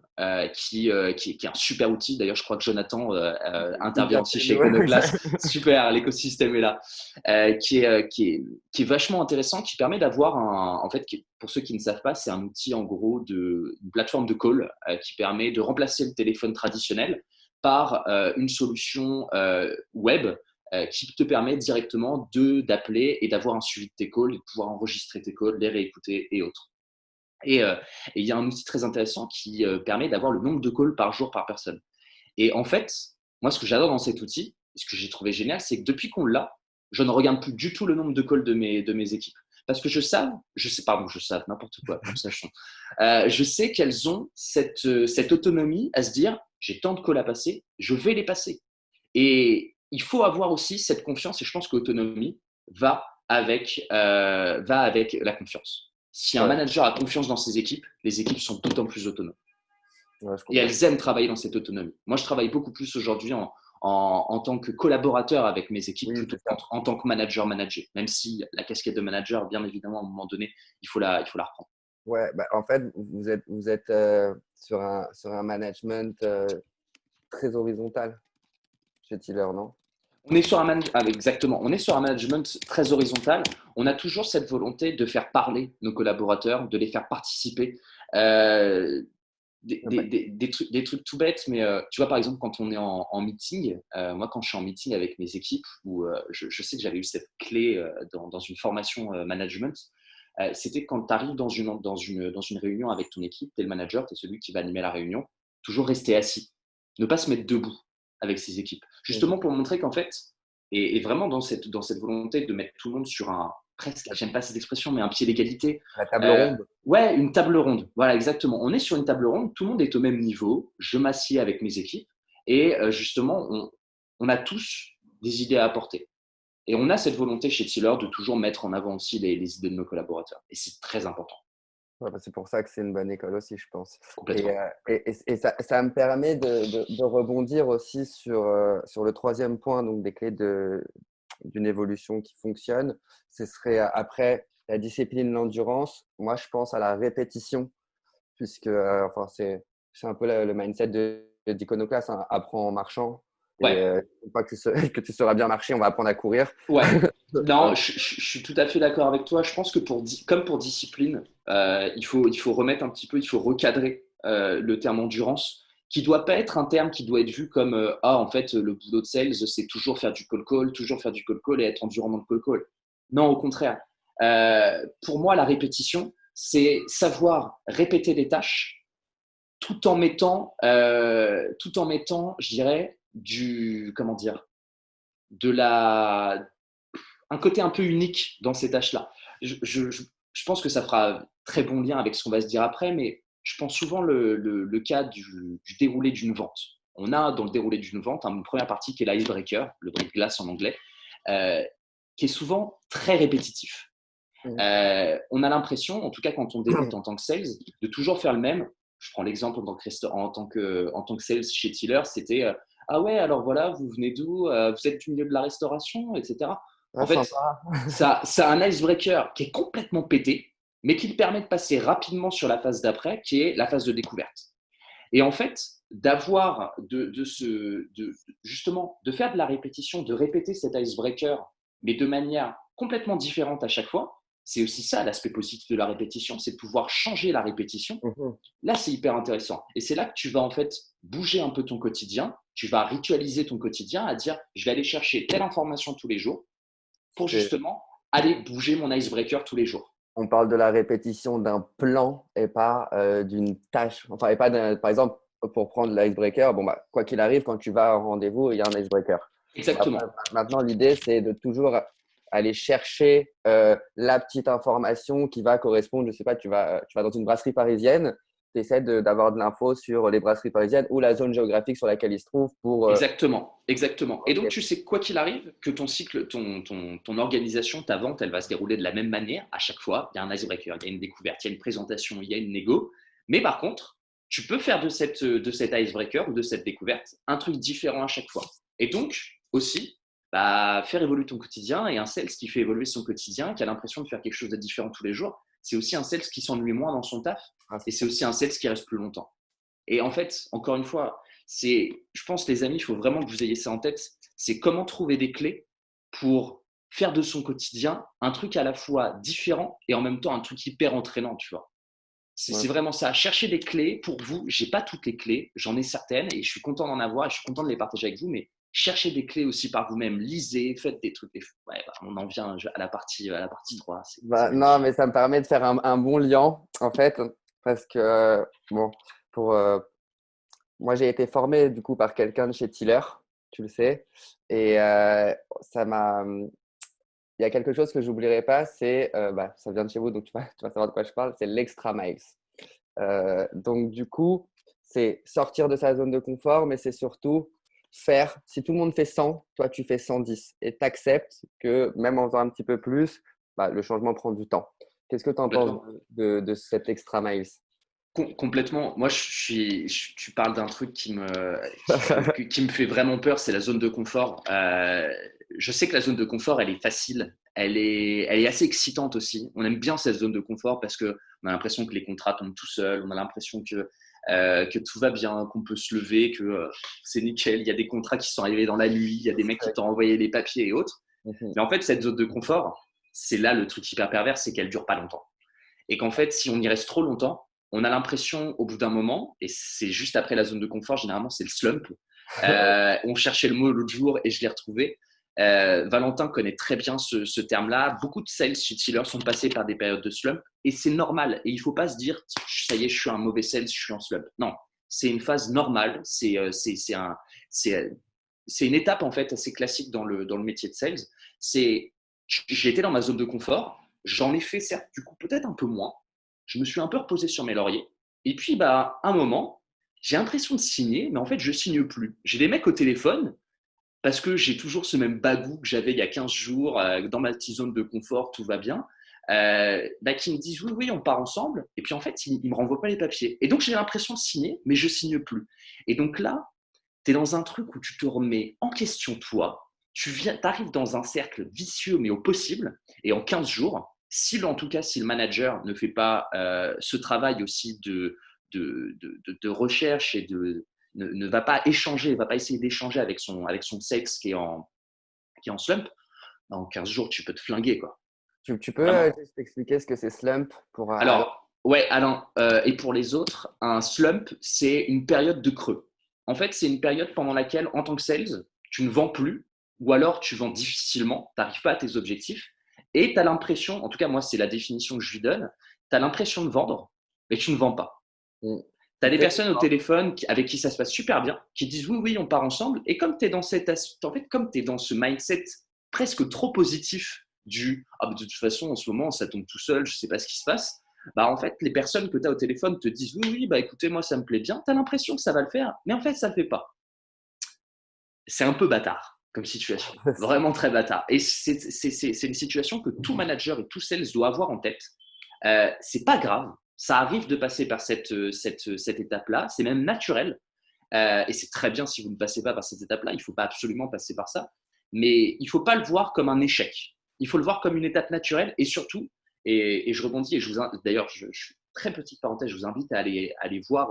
S2: qui est un super outil. D'ailleurs, je crois que Jonathan intervient aussi chez Econoclast. Super, l'écosystème est là, qui est vachement intéressant, qui permet d'avoir en fait, pour ceux qui ne savent pas, c'est un outil en gros une plateforme de call qui permet de remplacer le téléphone traditionnel par une solution web qui te permet directement d'appeler et d'avoir un suivi de tes calls, et de pouvoir enregistrer tes calls, les réécouter et autres. Et il y a un outil très intéressant qui permet d'avoir le nombre de calls par jour par personne. Et en fait, moi, ce que j'adore dans cet outil, ce que j'ai trouvé génial, c'est que depuis qu'on l'a, je ne regarde plus du tout le nombre de calls de mes équipes. Parce que je sais, n'importe quoi, comme ça je sais qu'elles ont cette autonomie à se dire, j'ai tant de calls à passer, je vais les passer. Et il faut avoir aussi cette confiance, et je pense que l'autonomie va avec la confiance. Si un manager a confiance dans ses équipes, les équipes sont d'autant plus autonomes.
S3: Ouais,
S2: et elles aiment travailler dans cette autonomie. Moi, je travaille beaucoup plus aujourd'hui en tant que collaborateur avec mes équipes plutôt qu'en tant que manager, même si la casquette de manager, bien évidemment, à un moment donné, il faut la reprendre.
S3: Ouais, bah, en fait, vous êtes sur un management très horizontal chez Tiller, non?
S2: On est sur exactement. On est sur un management très horizontal. On a toujours cette volonté de faire parler nos collaborateurs, de les faire participer. Des trucs tout bêtes, mais tu vois, par exemple, quand on est en meeting, moi, quand je suis en meeting avec mes équipes, où je sais que j'avais eu cette clé dans une formation management, c'était quand tu arrives dans une réunion avec ton équipe, tu es le manager, tu es celui qui va animer la réunion, toujours rester assis, ne pas se mettre debout avec ses équipes, justement pour montrer qu'en fait, et vraiment dans cette volonté de mettre tout le monde sur presque, j'aime pas cette expression, mais un pied d'égalité.
S3: La table ronde.
S2: Ouais, une table ronde. Voilà, exactement. On est sur une table ronde, tout le monde est au même niveau. Je m'assieds avec mes équipes et justement, on a tous des idées à apporter. Et on a cette volonté chez Tiller de toujours mettre en avant aussi les idées de nos collaborateurs. Et c'est très important.
S3: Ouais, bah, c'est pour ça que c'est une bonne école aussi, je pense. Et,
S2: Complètement.
S3: ça me permet de rebondir aussi sur le troisième point, donc des clés d'une évolution qui fonctionne. Ce serait après la discipline, l'endurance. Moi, je pense à la répétition, puisque enfin, c'est un peu le mindset d'Iconoclast, hein, apprends en marchant. Et
S2: Ouais,
S3: une fois que tu sauras bien marcher, on va apprendre à courir.
S2: ouais. Non, je suis tout à fait d'accord avec toi. Je pense que comme pour discipline, il faut remettre un petit peu, il faut recadrer le terme endurance, qui doit pas être un terme qui doit être vu comme en fait, le boulot de sales, c'est toujours faire du call call, toujours faire du call call et être endurant dans le call call. Non, au contraire. Pour moi, la répétition, c'est savoir répéter des tâches tout en mettant, je dirais, comment dire, de la un côté un peu unique dans ces tâches-là. Je pense que ça fera très bon lien avec ce qu'on va se dire après, mais je pense souvent le cas du déroulé d'une vente. On a dans le déroulé d'une vente une première partie qui est l'icebreaker, le break-glace en anglais, euh, qui est souvent très répétitif.
S3: Mhm.
S2: On a l'impression, en tout cas quand on débute en tant que sales, de toujours faire le même. Je prends l'exemple en tant que sales chez Tiller, c'était ah ouais, alors voilà, vous venez d'où, vous êtes du milieu de la restauration, etc. En
S3: Ah,
S2: fait,
S3: sympa.
S2: ça a un icebreaker qui est complètement pété, mais qui te permet de passer rapidement sur la phase d'après, qui est la phase de découverte. Et en fait, d'avoir justement de faire de la répétition, de répéter cet icebreaker, mais de manière complètement différente à chaque fois, c'est aussi ça l'aspect positif de la répétition, c'est de pouvoir changer la répétition.
S3: Mhm.
S2: Là, c'est hyper intéressant. Et c'est là que tu vas en fait bouger un peu ton quotidien, tu vas ritualiser ton quotidien à dire, je vais aller chercher telle information tous les jours pour
S3: C'est-
S2: justement aller bouger mon icebreaker tous les jours.
S3: On parle de la répétition d'un plan et pas d'une tâche. Enfin, et pas par exemple, pour prendre l'icebreaker, bon, bah, quoi qu'il arrive, quand tu vas au rendez-vous, il y a un icebreaker. Après,
S2: Exactement.
S3: maintenant, l'idée, c'est de toujours aller chercher la petite information qui va correspondre. Je sais pas, tu vas dans une brasserie parisienne, tu essaies d'avoir de l'info sur les brasseries parisiennes ou la zone géographique sur laquelle ils se trouvent pour.
S2: Exactement, exactement. Et donc,
S3: Ok.
S2: tu sais, quoi qu'il arrive, que ton cycle, ton organisation, ta vente, elle va se dérouler de la même manière à chaque fois. Il y a un icebreaker, il y a une découverte, il y a une présentation, il y a une négo. Mais par contre, tu peux faire de cet icebreaker ou de cette découverte un truc différent à chaque fois. Et donc, aussi, faire évoluer ton quotidien. Et un sales qui fait évoluer son quotidien, qui a l'impression de faire quelque chose de différent tous les jours, c'est aussi un sales qui s'ennuie moins dans son taf.
S3: Ah,
S2: Et c'est aussi un sales qui reste plus longtemps. Et en fait, encore une fois, je pense, les amis, il faut vraiment que vous ayez ça en tête. C'est comment trouver des clés pour faire de son quotidien un truc à la fois différent et en même temps un truc hyper entraînant, tu vois.
S3: ouais.
S2: C'est vraiment ça. Chercher des clés pour vous. J'ai pas toutes les clés, j'en ai certaines et je suis content d'en avoir et je suis content de les partager avec vous. Mais cherchez des clés aussi par vous-même. Lisez, faites des trucs. Ouais, on en vient à la partie 3. C'est
S3: Non,
S2: magnifique.
S3: mais ça me permet de faire un bon lien, en fait, parce que, bon, pour, moi, j'ai été formé, du coup, par quelqu'un de chez Tiller, tu le sais, et ça m'a. Il y a quelque chose que j'oublierai pas, c'est, bah, ça vient de chez vous, donc tu vas savoir de quoi je parle, c'est l'extra miles. Donc, du coup, c'est sortir de sa zone de confort, mais c'est surtout faire, si tout le monde fait 100, toi, tu fais 110 et tu acceptes que même en faisant un petit peu plus, bah, le changement prend du temps. Qu'est-ce que tu en penses
S2: Complètement.
S3: de cet extra miles?
S2: Complètement. Moi, tu parles d'un truc qui me fait vraiment peur, c'est la zone de confort. Je sais que la zone de confort, elle est facile, elle est assez excitante aussi. On aime bien cette zone de confort parce que on a l'impression que les contrats tombent tout seuls, on a l'impression que tout va bien, qu'on peut se lever, que c'est nickel. Il y a des contrats qui sont arrivés dans la nuit, il y a des mecs qui t'ont envoyé les papiers et autres.
S3: Mhm.
S2: Mais en fait, cette zone de confort, c'est là le truc hyper pervers, c'est qu'elle dure pas longtemps. Et qu'en fait, si on y reste trop longtemps, on a l'impression au bout d'un moment, et c'est juste après la zone de confort, généralement c'est le slump. On cherchait le mot l'autre jour et je l'ai retrouvé. Valentin connaît très bien ce terme-là. Beaucoup de sales chez Tiller sont passés par des périodes de slump et c'est normal. Et il ne faut pas se dire, ça y est, je suis un mauvais sales, je suis en slump. Non, c'est une phase normale. C'est une étape en fait assez classique dans le métier de sales. J'ai été dans ma zone de confort. J'en ai fait certes du coup peut-être un peu moins. Je me suis un peu reposé sur mes lauriers. Et puis un moment, j'ai l'impression de signer, mais en fait je signe plus. J'ai des mecs au téléphone parce que j'ai toujours ce même bagou que j'avais il y a 15 jours, dans ma petite zone de confort, tout va bien, qui me disent oui, oui, on part ensemble. Et puis en fait, ils ne me renvoient pas les papiers. Et donc j'ai l'impression de signer, mais je signe plus. Et donc là, tu es dans un truc où tu te remets en question toi. Tu arrives dans un cercle vicieux, mais au possible. Et en 15 jours, en tout cas, si le manager ne fait pas ce travail aussi de recherche et ne va pas échanger, ne va pas essayer d'échanger avec son sexe qui est en slump, en 15 jours, tu peux te flinguer, quoi.
S3: Tu peux
S2: Vraiment.
S3: juste expliquer ce que c'est slump pour Alain?
S2: Alors, ouais, Alain, et pour les autres, un slump, c'est une période de creux. En fait, c'est une période pendant laquelle, en tant que sales, tu ne vends plus, ou alors tu vends difficilement, tu n'arrives pas à tes objectifs, et tu as l'impression, en tout cas moi c'est la définition que je lui donne, tu as l'impression de vendre, mais tu ne vends pas.
S3: Mm.
S2: Tu as
S3: Tu
S2: des
S3: fais
S2: personnes au téléphone avec qui ça se passe super bien, qui disent oui, oui, on part ensemble. Et comme tu es comme tu es dans ce mindset presque trop positif ah, de toute façon, en ce moment, ça tombe tout seul, je ne sais pas ce qui se passe. En fait, les personnes que tu as au téléphone te disent oui, oui, écoutez, moi, ça me plaît bien. Tu as l'impression que ça va le faire, mais en fait, ça ne le fait pas. C'est un peu bâtard comme situation, vraiment très bâtard. Et c'est une situation que tout manager et tout sales doit avoir en tête. C'est pas grave, ça arrive de passer par cette étape-là, c'est même naturel. Et c'est très bien si vous ne passez pas par cette étape-là, il ne faut pas absolument passer par ça. Mais il ne faut pas le voir comme un échec. Il faut le voir comme une étape naturelle et surtout, et je rebondis, d'ailleurs, très petite parenthèse, je vous invite à aller voir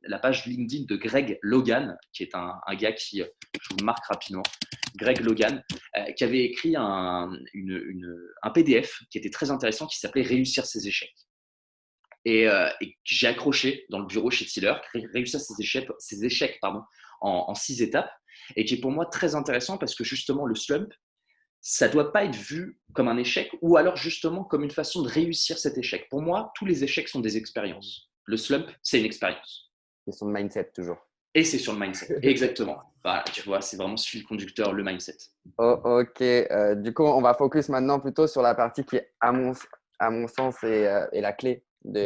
S2: la page LinkedIn de Greg Logan, qui est un gars qui, je vous le marque rapidement, Greg Logan, qui avait écrit un PDF qui était très intéressant, qui s'appelait Réussir ses échecs. Et j'ai accroché dans le bureau chez Tiller, réussir ses échecs en 6 étapes, et qui est pour moi très intéressant parce que justement le slump, ça ne doit pas être vu comme un échec ou alors justement comme une façon de réussir cet échec. Pour moi, tous les échecs sont des expériences. Le slump, c'est une expérience.
S3: C'est son mindset toujours.
S2: Et c'est sur le mindset, exactement. Voilà, tu vois, c'est vraiment ce fil conducteur, le mindset.
S3: Oh, ok, du coup, on va focus maintenant plutôt sur la partie qui, à mon sens, est la clé,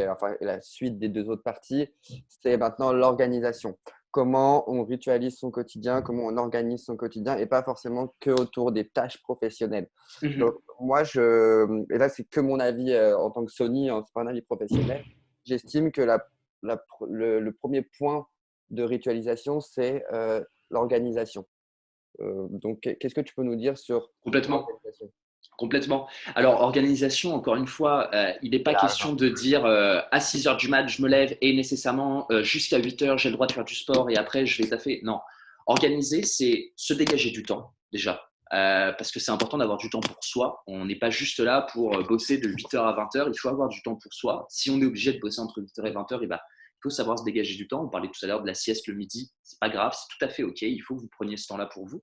S3: enfin, la suite des 2 autres parties. C'est maintenant l'organisation. Comment on ritualise son quotidien, comment on organise son quotidien et pas forcément que autour des tâches professionnelles. Donc, moi, et là, c'est que mon avis en tant que Sony, hein, c'est pas un avis professionnel. J'estime que le premier point de ritualisation, c'est l'organisation. Donc, qu'est-ce que tu peux nous dire sur
S2: Complètement.
S3: l'organisation?
S2: Complètement. Alors, organisation, encore une fois, il n'est pas
S3: Large,
S2: question
S3: hein.
S2: de dire à 6 heures du mat, je me lève et nécessairement jusqu'à 8 heures, j'ai le droit de faire du sport et après, je vais taffer. Non. Organiser, c'est se dégager du temps, déjà. Parce que c'est important d'avoir du temps pour soi. On n'est pas juste là pour bosser de 8 heures à 20 heures. Il faut avoir du temps pour soi. Si on est obligé de bosser entre 8 heures et 20 heures, il faut savoir se dégager du temps. On parlait tout à l'heure de la sieste le midi. C'est pas grave, c'est tout à fait OK. Il faut que vous preniez ce temps-là pour vous.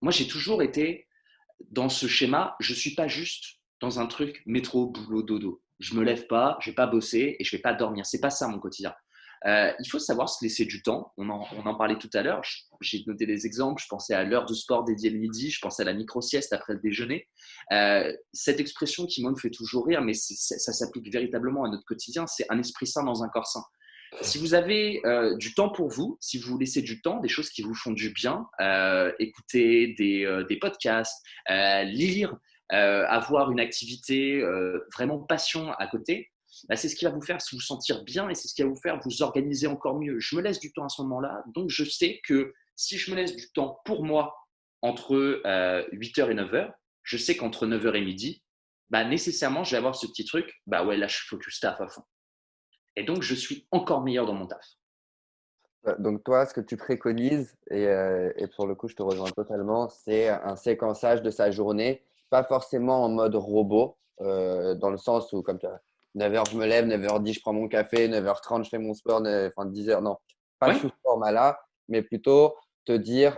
S2: Moi, j'ai toujours été dans ce schéma, je ne suis pas juste dans un truc métro, boulot, dodo. Je ne me lève pas, je ne vais pas bosser et je ne vais pas dormir. Ce n'est pas ça mon quotidien. Il faut savoir se laisser du temps. On en parlait tout à l'heure. J'ai noté des exemples. Je pensais à l'heure de sport dédiée le midi. Je pensais à la micro-sieste après le déjeuner. Cette expression qui, moi, me fait toujours rire, mais ça s'applique véritablement à notre quotidien, c'est un esprit sain dans un corps sain. Si vous avez du temps pour vous, si vous vous laissez du temps, des choses qui vous font du bien, écouter des podcasts, lire, avoir une activité vraiment passion à côté, c'est ce qui va vous faire vous sentir bien et c'est ce qui va vous faire vous organiser encore mieux. Je me laisse du temps à ce moment-là, donc je sais que si je me laisse du temps pour moi entre 8h et 9h, je sais qu'entre 9h et midi, nécessairement, je vais avoir ce petit truc, ouais, là, je suis focus staff à fond. Et donc, je suis encore meilleur dans mon taf.
S3: Donc, toi, ce que tu préconises, et pour le coup, je te rejoins totalement, c'est un séquençage de sa journée, pas forcément en mode robot, dans le sens où, comme tu as 9h, je me lève, 9h10, je prends mon café, 9h30, je fais mon sport, enfin 10h, non, pas
S2: Ouais.
S3: sous ce format-là, mais plutôt te dire,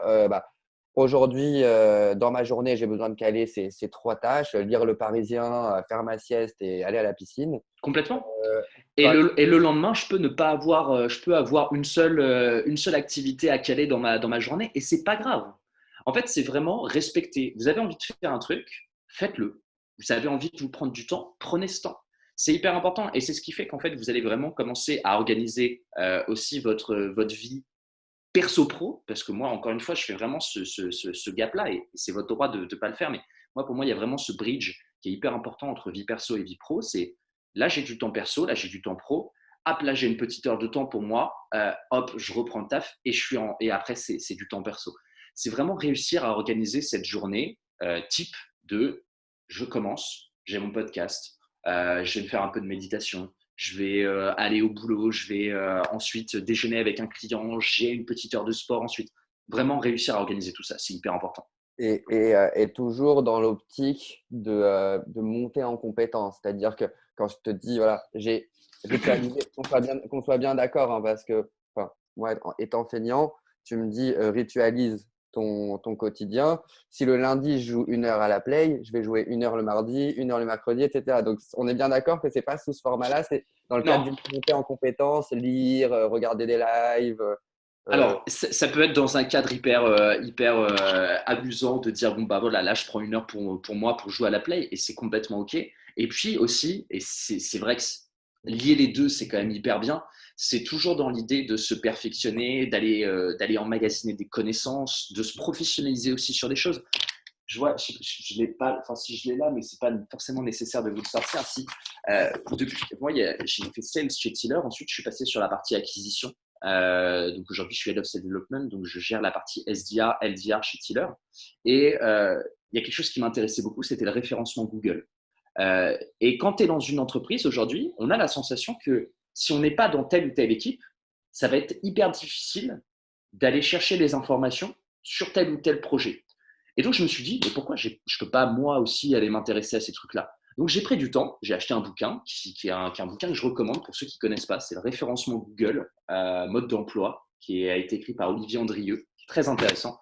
S3: aujourd'hui, dans ma journée, j'ai besoin de caler ces 3 tâches, lire Le Parisien, faire ma sieste et aller à la piscine.
S2: Complètement.
S3: Euh,
S2: Et
S3: toi,
S2: le lendemain, je peux ne pas avoir, je peux avoir une seule activité à caler dans ma journée et c'est pas grave. En fait, c'est vraiment respecter. Vous avez envie de faire un truc, faites-le. Vous avez envie de vous prendre du temps, prenez ce temps. C'est hyper important et c'est ce qui fait qu'en fait, vous allez vraiment commencer à organiser aussi votre vie perso-pro, parce que moi, encore une fois, je fais vraiment ce gap-là et c'est votre droit de ne pas le faire. Mais moi, pour moi, il y a vraiment ce bridge qui est hyper important entre vie perso et vie pro. C'est là, j'ai du temps perso, là, j'ai du temps pro. Hop, là, j'ai une petite heure de temps pour moi. Hop, je reprends le taf et après, c'est du temps perso. C'est vraiment réussir à organiser cette journée type de je commence, j'ai mon podcast, je vais me faire un peu de méditation, je vais aller au boulot, je vais ensuite déjeuner avec un client, j'ai une petite heure de sport ensuite. Vraiment réussir à organiser tout ça, c'est hyper important.
S3: Et toujours dans l'optique de monter en compétence. C'est-à-dire que quand je te dis, voilà, j'ai ritualisé, qu'on soit bien d'accord, hein, parce que enfin, moi, étant feignant, tu me dis ritualise ton quotidien. Si le lundi, je joue 1 heure à la play, je vais jouer 1 heure le mardi, 1 heure le mercredi, etc. Donc, on est bien d'accord que ce n'est pas sous ce format-là, c'est dans le cadre
S2: Non.
S3: d'une montée en compétence, lire, regarder des lives.
S2: Alors, ça peut être dans un cadre hyper amusant de dire, bon, bah voilà, là, je prends 1 heure pour moi pour jouer à la play et c'est complètement OK. Et puis aussi, et c'est vrai que lier les deux, c'est quand même hyper bien, c'est toujours dans l'idée de se perfectionner, d'aller emmagasiner des connaissances, de se professionnaliser aussi sur des choses. Je vois, je l'ai pas, enfin si je l'ai là, mais c'est pas forcément nécessaire de vous le sortir. Si, moi, j'ai fait sales chez Tiller, ensuite je suis passé sur la partie acquisition. Donc aujourd'hui, je suis Head of Sales Development, donc je gère la partie SDR, LDR chez Tiller. Et il y a quelque chose qui m'intéressait beaucoup, c'était le référencement Google. Et quand tu es dans une entreprise aujourd'hui, on a la sensation que si on n'est pas dans telle ou telle équipe, ça va être hyper difficile d'aller chercher les informations sur tel ou tel projet. Et donc, je me suis dit, mais pourquoi je ne peux pas moi aussi aller m'intéresser à ces trucs-là? Donc, j'ai pris du temps, j'ai acheté un bouquin, qui est un bouquin que je recommande pour ceux qui ne connaissent pas. C'est le référencement Google, mode d'emploi, qui a été écrit par Olivier Andrieux, qui est très intéressant.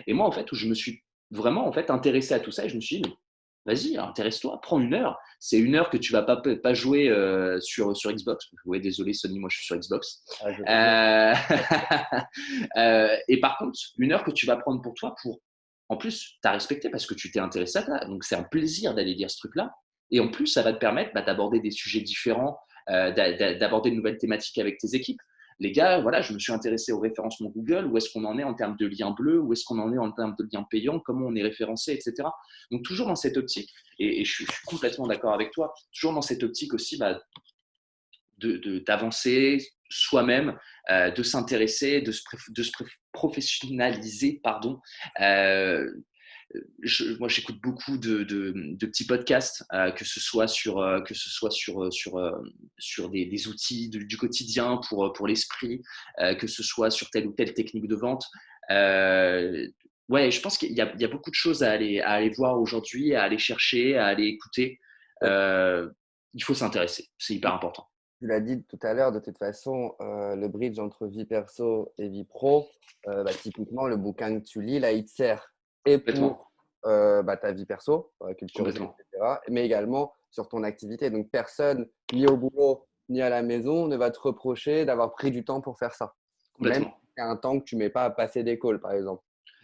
S2: Et moi, en fait, où je me suis vraiment intéressé à tout ça, et je me suis dit, vas-y, intéresse-toi, prends 1 heure. C'est 1 heure que tu ne vas pas jouer sur Xbox. Ouais, désolé Sony, moi je suis sur Xbox. Et par contre, 1 heure que tu vas prendre pour toi pour en plus, tu as respecté parce que tu t'es intéressé à ça. Donc, c'est un plaisir d'aller lire ce truc-là. Et en plus, ça va te permettre d'aborder des sujets différents, d'aborder de nouvelles thématiques avec tes équipes. Les gars, voilà, je me suis intéressé au référencement Google. Où est-ce qu'on en est en termes de liens bleus? Où est-ce qu'on en est en termes de liens payants? Comment on est référencé, etc. Donc, toujours dans cette optique, et je suis complètement d'accord avec toi, toujours dans cette optique aussi d'avancer soi-même, de s'intéresser, de se professionnaliser, pardon. Moi, j'écoute beaucoup de petits podcasts, que ce soit sur des outils du quotidien pour l'esprit, que ce soit sur telle ou telle technique de vente. Ouais, je pense qu'il y a beaucoup de choses à aller voir aujourd'hui, à aller chercher, à aller écouter. Il faut s'intéresser, c'est hyper important.
S3: Tu l'as dit tout à l'heure, de toute façon, le bridge entre vie perso et vie pro, typiquement, le bouquin que tu lis, là, il te sert et pour ta vie perso, culture, etc., mais également sur ton activité. Donc, personne, ni au boulot, ni à la maison, ne va te reprocher d'avoir pris du temps pour faire ça. Même si c'est un temps que tu ne mets pas à passer des calls, par exemple.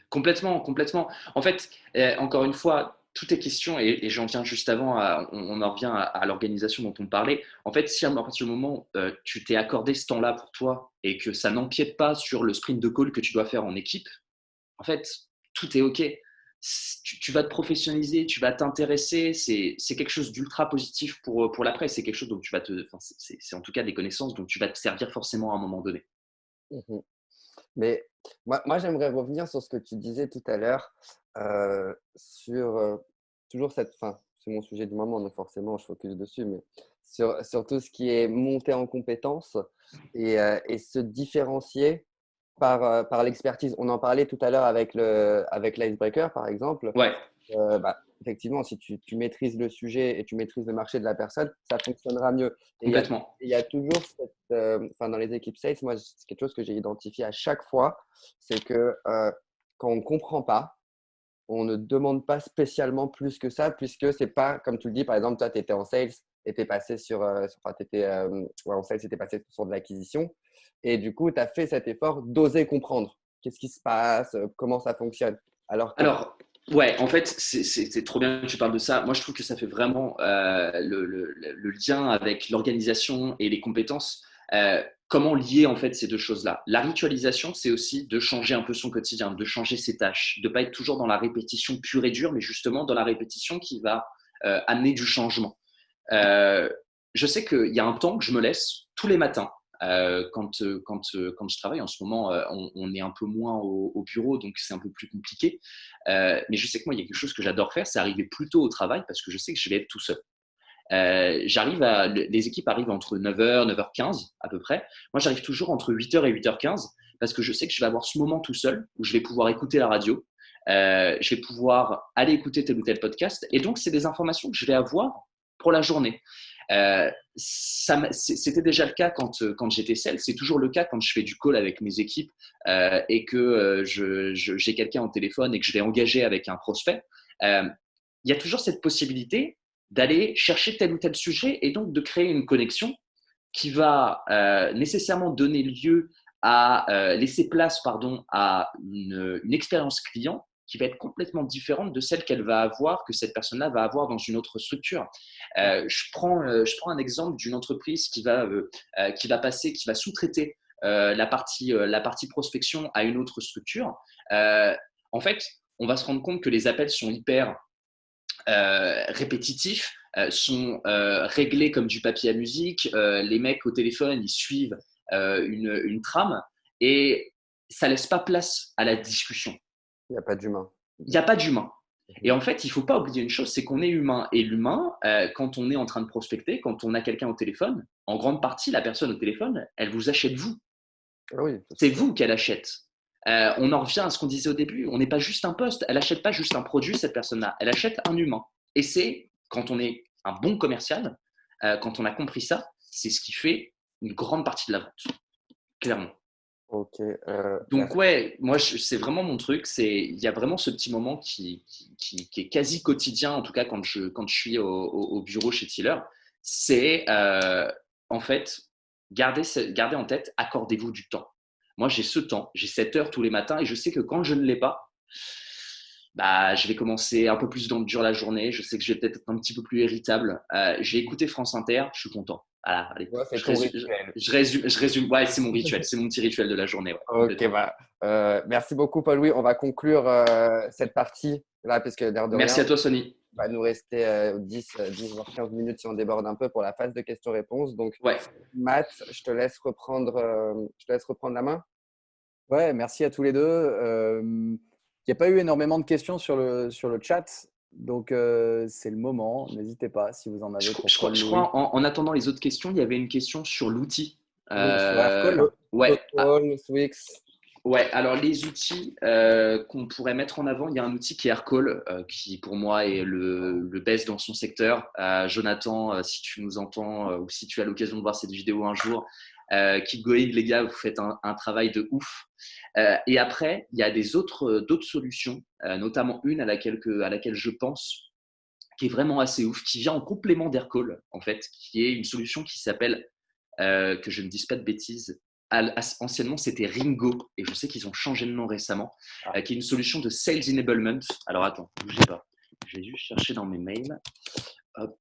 S2: Complètement. En fait, encore une fois, tout est question, et j'en viens juste avant, on en revient à l'organisation dont on parlait. En fait, si à partir du moment où tu t'es accordé ce temps-là pour toi et que ça n'empiète pas sur le sprint de call que tu dois faire en équipe, en fait, tout est OK. Tu vas te professionnaliser, tu vas t'intéresser, c'est quelque chose d'ultra positif pour l'après. C'est quelque chose dont c'est en tout cas des connaissances dont tu vas te servir forcément à un moment donné.
S3: Mmh. Mais moi, j'aimerais revenir sur ce que tu disais tout à l'heure, sur toujours c'est mon sujet du moment, donc forcément, je focus dessus, mais sur tout ce qui est montée en compétences et se différencier par l'expertise. On en parlait tout à l'heure avec l'icebreaker, par exemple.
S2: Ouais.
S3: Effectivement, si tu maîtrises le sujet et tu maîtrises le marché de la personne, ça fonctionnera mieux. Et
S2: Complètement.
S3: il y a toujours dans les équipes sales, moi, c'est quelque chose que j'ai identifié à chaque fois, c'est que quand on ne comprend pas, on ne demande pas spécialement plus que ça, puisque c'est pas, comme tu le dis, par exemple, toi, tu étais en sales et tu es passé en sales, tu passé sur de l'acquisition. Et du coup, tu as fait cet effort d'oser comprendre qu'est-ce qui se passe, comment ça fonctionne. Alors,
S2: ouais, en fait, c'est trop bien que tu parles de ça. Moi, je trouve que ça fait vraiment le lien avec l'organisation et les compétences. Comment lier en fait ces deux choses-là? La ritualisation, c'est aussi de changer un peu son quotidien, de changer ses tâches, de ne pas être toujours dans la répétition pure et dure, mais justement dans la répétition qui va amener du changement. Je sais qu'il y a un temps que je me laisse tous les matins. Quand je travaille en ce moment, on est un peu moins au bureau, donc c'est un peu plus compliqué. Mais je sais que moi, il y a quelque chose que j'adore faire, c'est arriver plus tôt au travail parce que je sais que je vais être tout seul. Les équipes arrivent entre 9h, 9h15 à peu près. Moi, j'arrive toujours entre 8h et 8h15 parce que je sais que je vais avoir ce moment tout seul où je vais pouvoir écouter la radio, je vais pouvoir aller écouter tel ou tel podcast. Et donc, c'est des informations que je vais avoir pour la journée. C'était déjà le cas quand j'étais sales. C'est toujours le cas quand je fais du call avec mes équipes et que j'ai quelqu'un au téléphone et que je vais engager avec un prospect. Il y a toujours cette possibilité d'aller chercher tel ou tel sujet et donc de créer une connexion qui va nécessairement donner lieu à laisser place à une expérience client qui va être complètement différente de celle que cette personne-là va avoir dans une autre structure. Je prends un exemple d'une entreprise qui va sous-traiter la partie prospection à une autre structure. En fait, on va se rendre compte que les appels sont hyper répétitifs, sont réglés comme du papier à musique. Les mecs au téléphone, ils suivent une trame et ça laisse pas place à la discussion.
S3: Il n'y a pas d'humain.
S2: Il n'y a pas d'humain. Et en fait, il ne faut pas oublier une chose, c'est qu'on est humain. Et l'humain, quand on est en train de prospecter, quand on a quelqu'un au téléphone, en grande partie, la personne au téléphone, elle vous achète vous.
S3: Ah oui,
S2: c'est vous qu'elle achète. On en revient à ce qu'on disait au début. On n'est pas juste un poste. Elle n'achète pas juste un produit, cette personne-là. Elle achète un humain. Et c'est, quand on est un bon commercial, quand on a compris ça, c'est ce qui fait une grande partie de la vente, clairement.
S3: Ok.
S2: Donc ouais, moi c'est vraiment mon truc. Il y a vraiment ce petit moment qui est quasi quotidien, en tout cas quand je suis au bureau chez Tiller. C'est en fait gardez en tête, accordez-vous du temps. Moi j'ai ce temps, j'ai 7 heures tous les matins et je sais que quand je ne l'ai pas, bah, je vais commencer un peu plus dans le dur la journée. Je sais que je vais peut-être être un petit peu plus irritable. J'ai écouté France Inter, je suis content. Voilà, allez.
S3: Ouais, c'est ton rituel.
S2: Je résume. Ouais, c'est mon rituel. C'est mon petit rituel de la journée. Ouais,
S3: ok, bah, merci beaucoup, Paul-Louis. On va conclure cette partie là, puisque l'air de
S2: Merci
S3: rien,
S2: à toi, Sony.
S3: il va nous rester 10 voire 15 minutes si on déborde un peu pour la phase de questions-réponses. Donc,
S2: Ouais.
S3: Matt, je te laisse reprendre la main.
S1: Ouais, merci à tous les deux. Il n'y a pas eu énormément de questions sur le chat, donc c'est le moment. N'hésitez pas si vous en avez pour
S2: Je crois en attendant les autres questions, il y avait une question sur l'outil.
S1: Oui, sur Aircall.
S2: Ouais.
S3: Swix.
S2: Ouais, alors les outils qu'on pourrait mettre en avant, il y a un outil qui est Aircall, qui pour moi est le best dans son secteur. Jonathan, si tu nous entends ou si tu as l'occasion de voir cette vidéo un jour, keep going les gars, vous faites un travail de ouf. Et après, il y a d'autres solutions, notamment une à laquelle je pense, qui est vraiment assez ouf, qui vient en complément d'Aircall en fait, qui est une solution qui s'appelle, que je ne dise pas de bêtises, anciennement c'était Ringo et je sais qu'ils ont changé de nom récemment, qui est une solution de sales enablement. Alors attends, bougez pas, je vais juste chercher dans mes mails. Hop.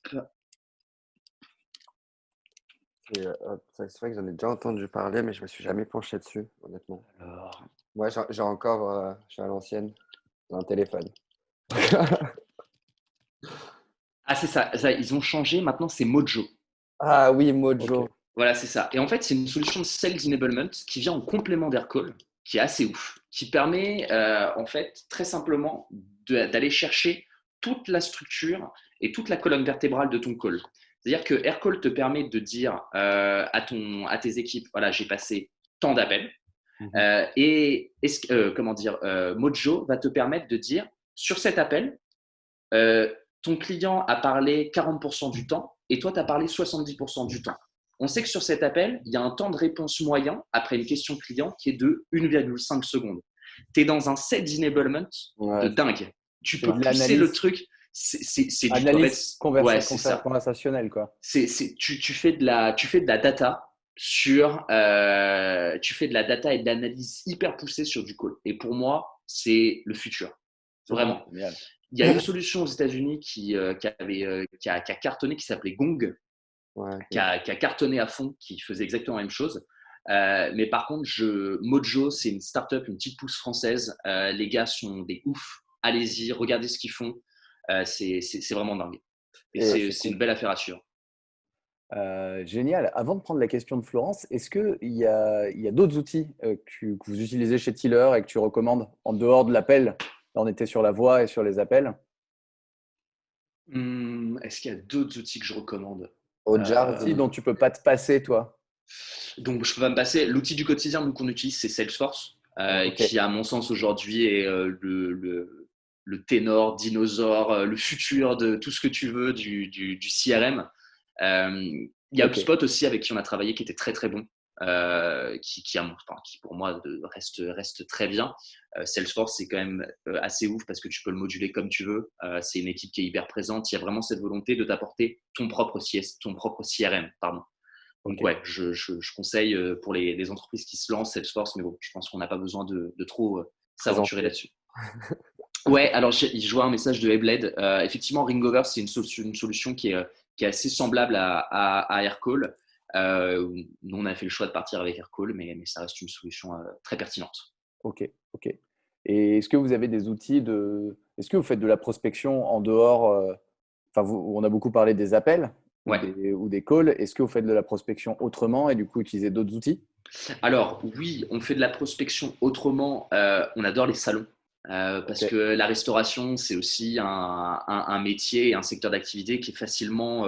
S3: C'est vrai que j'en ai déjà entendu parler, mais je me suis jamais penché dessus, honnêtement.
S2: Alors.
S3: Moi, j'ai encore, je suis à l'ancienne, j'ai un téléphone.
S2: Ah c'est ça, ils ont changé, maintenant c'est Mojo.
S3: Ah oui, Mojo.
S2: Okay. Voilà, c'est ça. Et en fait, c'est une solution de sales enablement qui vient en complément d'Aircall, qui est assez ouf, qui permet en fait très simplement d'aller chercher toute la structure et toute la colonne vertébrale de ton call. C'est-à-dire que Aircall te permet de dire à tes équipes, voilà, j'ai passé tant d'appels. Mojo va te permettre de dire, sur cet appel, ton client a parlé 40% du temps et toi, tu as parlé 70% du temps. On sait que sur cet appel, il y a un temps de réponse moyen après une question client qui est de 1,5 secondes. Tu es dans un sales enablement de dingue. Tu peux pousser le truc. C'est du
S1: analyse conversationnelle, quoi.
S2: Tu fais de la data sur tu fais de la data et de l'analyse hyper poussée sur du call. Et pour moi, c'est le futur. Vraiment. Il y a une solution aux États-Unis qui a cartonné, qui s'appelait Gong,
S3: Ouais,
S2: qui a cartonné à fond, qui faisait exactement la même chose. Mais par contre, Mojo, c'est une startup, une petite pousse française. Les gars sont des oufs. Allez-y, regardez ce qu'ils font. C'est vraiment dingue. Et
S3: et
S2: c'est une belle affaire à suivre.
S1: Génial. Avant de prendre la question de Florence, est-ce qu'il y a d'autres outils que vous utilisez chez Tiller et que tu recommandes en dehors de l'appel? Là, on était sur la voix et sur les appels.
S2: Est-ce qu'il y a d'autres outils que je recommande?
S3: Hotjar,
S1: Outils dont tu peux pas te passer, toi.
S2: Donc, je peux pas me passer. L'outil du quotidien qu'on utilise, c'est Salesforce,
S1: Ok.
S2: qui, à mon sens, aujourd'hui, est le ténor, dinosaure, le futur de tout ce que tu veux du CRM. Il y a
S1: Ok.
S2: HubSpot aussi, avec qui on a travaillé, qui était très, très bon, qui pour moi, reste très bien. Salesforce, c'est quand même assez ouf parce que tu peux le moduler comme tu veux. C'est une équipe qui est hyper présente. Il y a vraiment cette volonté de t'apporter ton propre CRM, pardon. Donc,
S1: Ok.
S2: ouais, je conseille pour les entreprises qui se lancent Salesforce, mais bon, je pense qu'on n'a pas besoin de trop s'aventurer
S3: présenté.
S2: là-dessus. Ouais, alors je vois un message de Ebled. Effectivement, Ringover, c'est une solution qui est assez semblable à Aircall. Nous, on a fait le choix de partir avec Aircall, mais ça reste une solution très pertinente.
S1: Ok. Ok. Et est-ce que vous avez des outils de… Est-ce que vous faites de la prospection en dehors Enfin, on a beaucoup parlé des appels
S2: Ouais.
S1: ou des calls. Est-ce que vous faites de la prospection autrement et du coup utilisez d'autres outils?
S2: Alors, oui, on fait de la prospection autrement. On adore les salons. Parce
S1: Ok.
S2: que la restauration, c'est aussi un métier et un secteur d'activité qui est facilement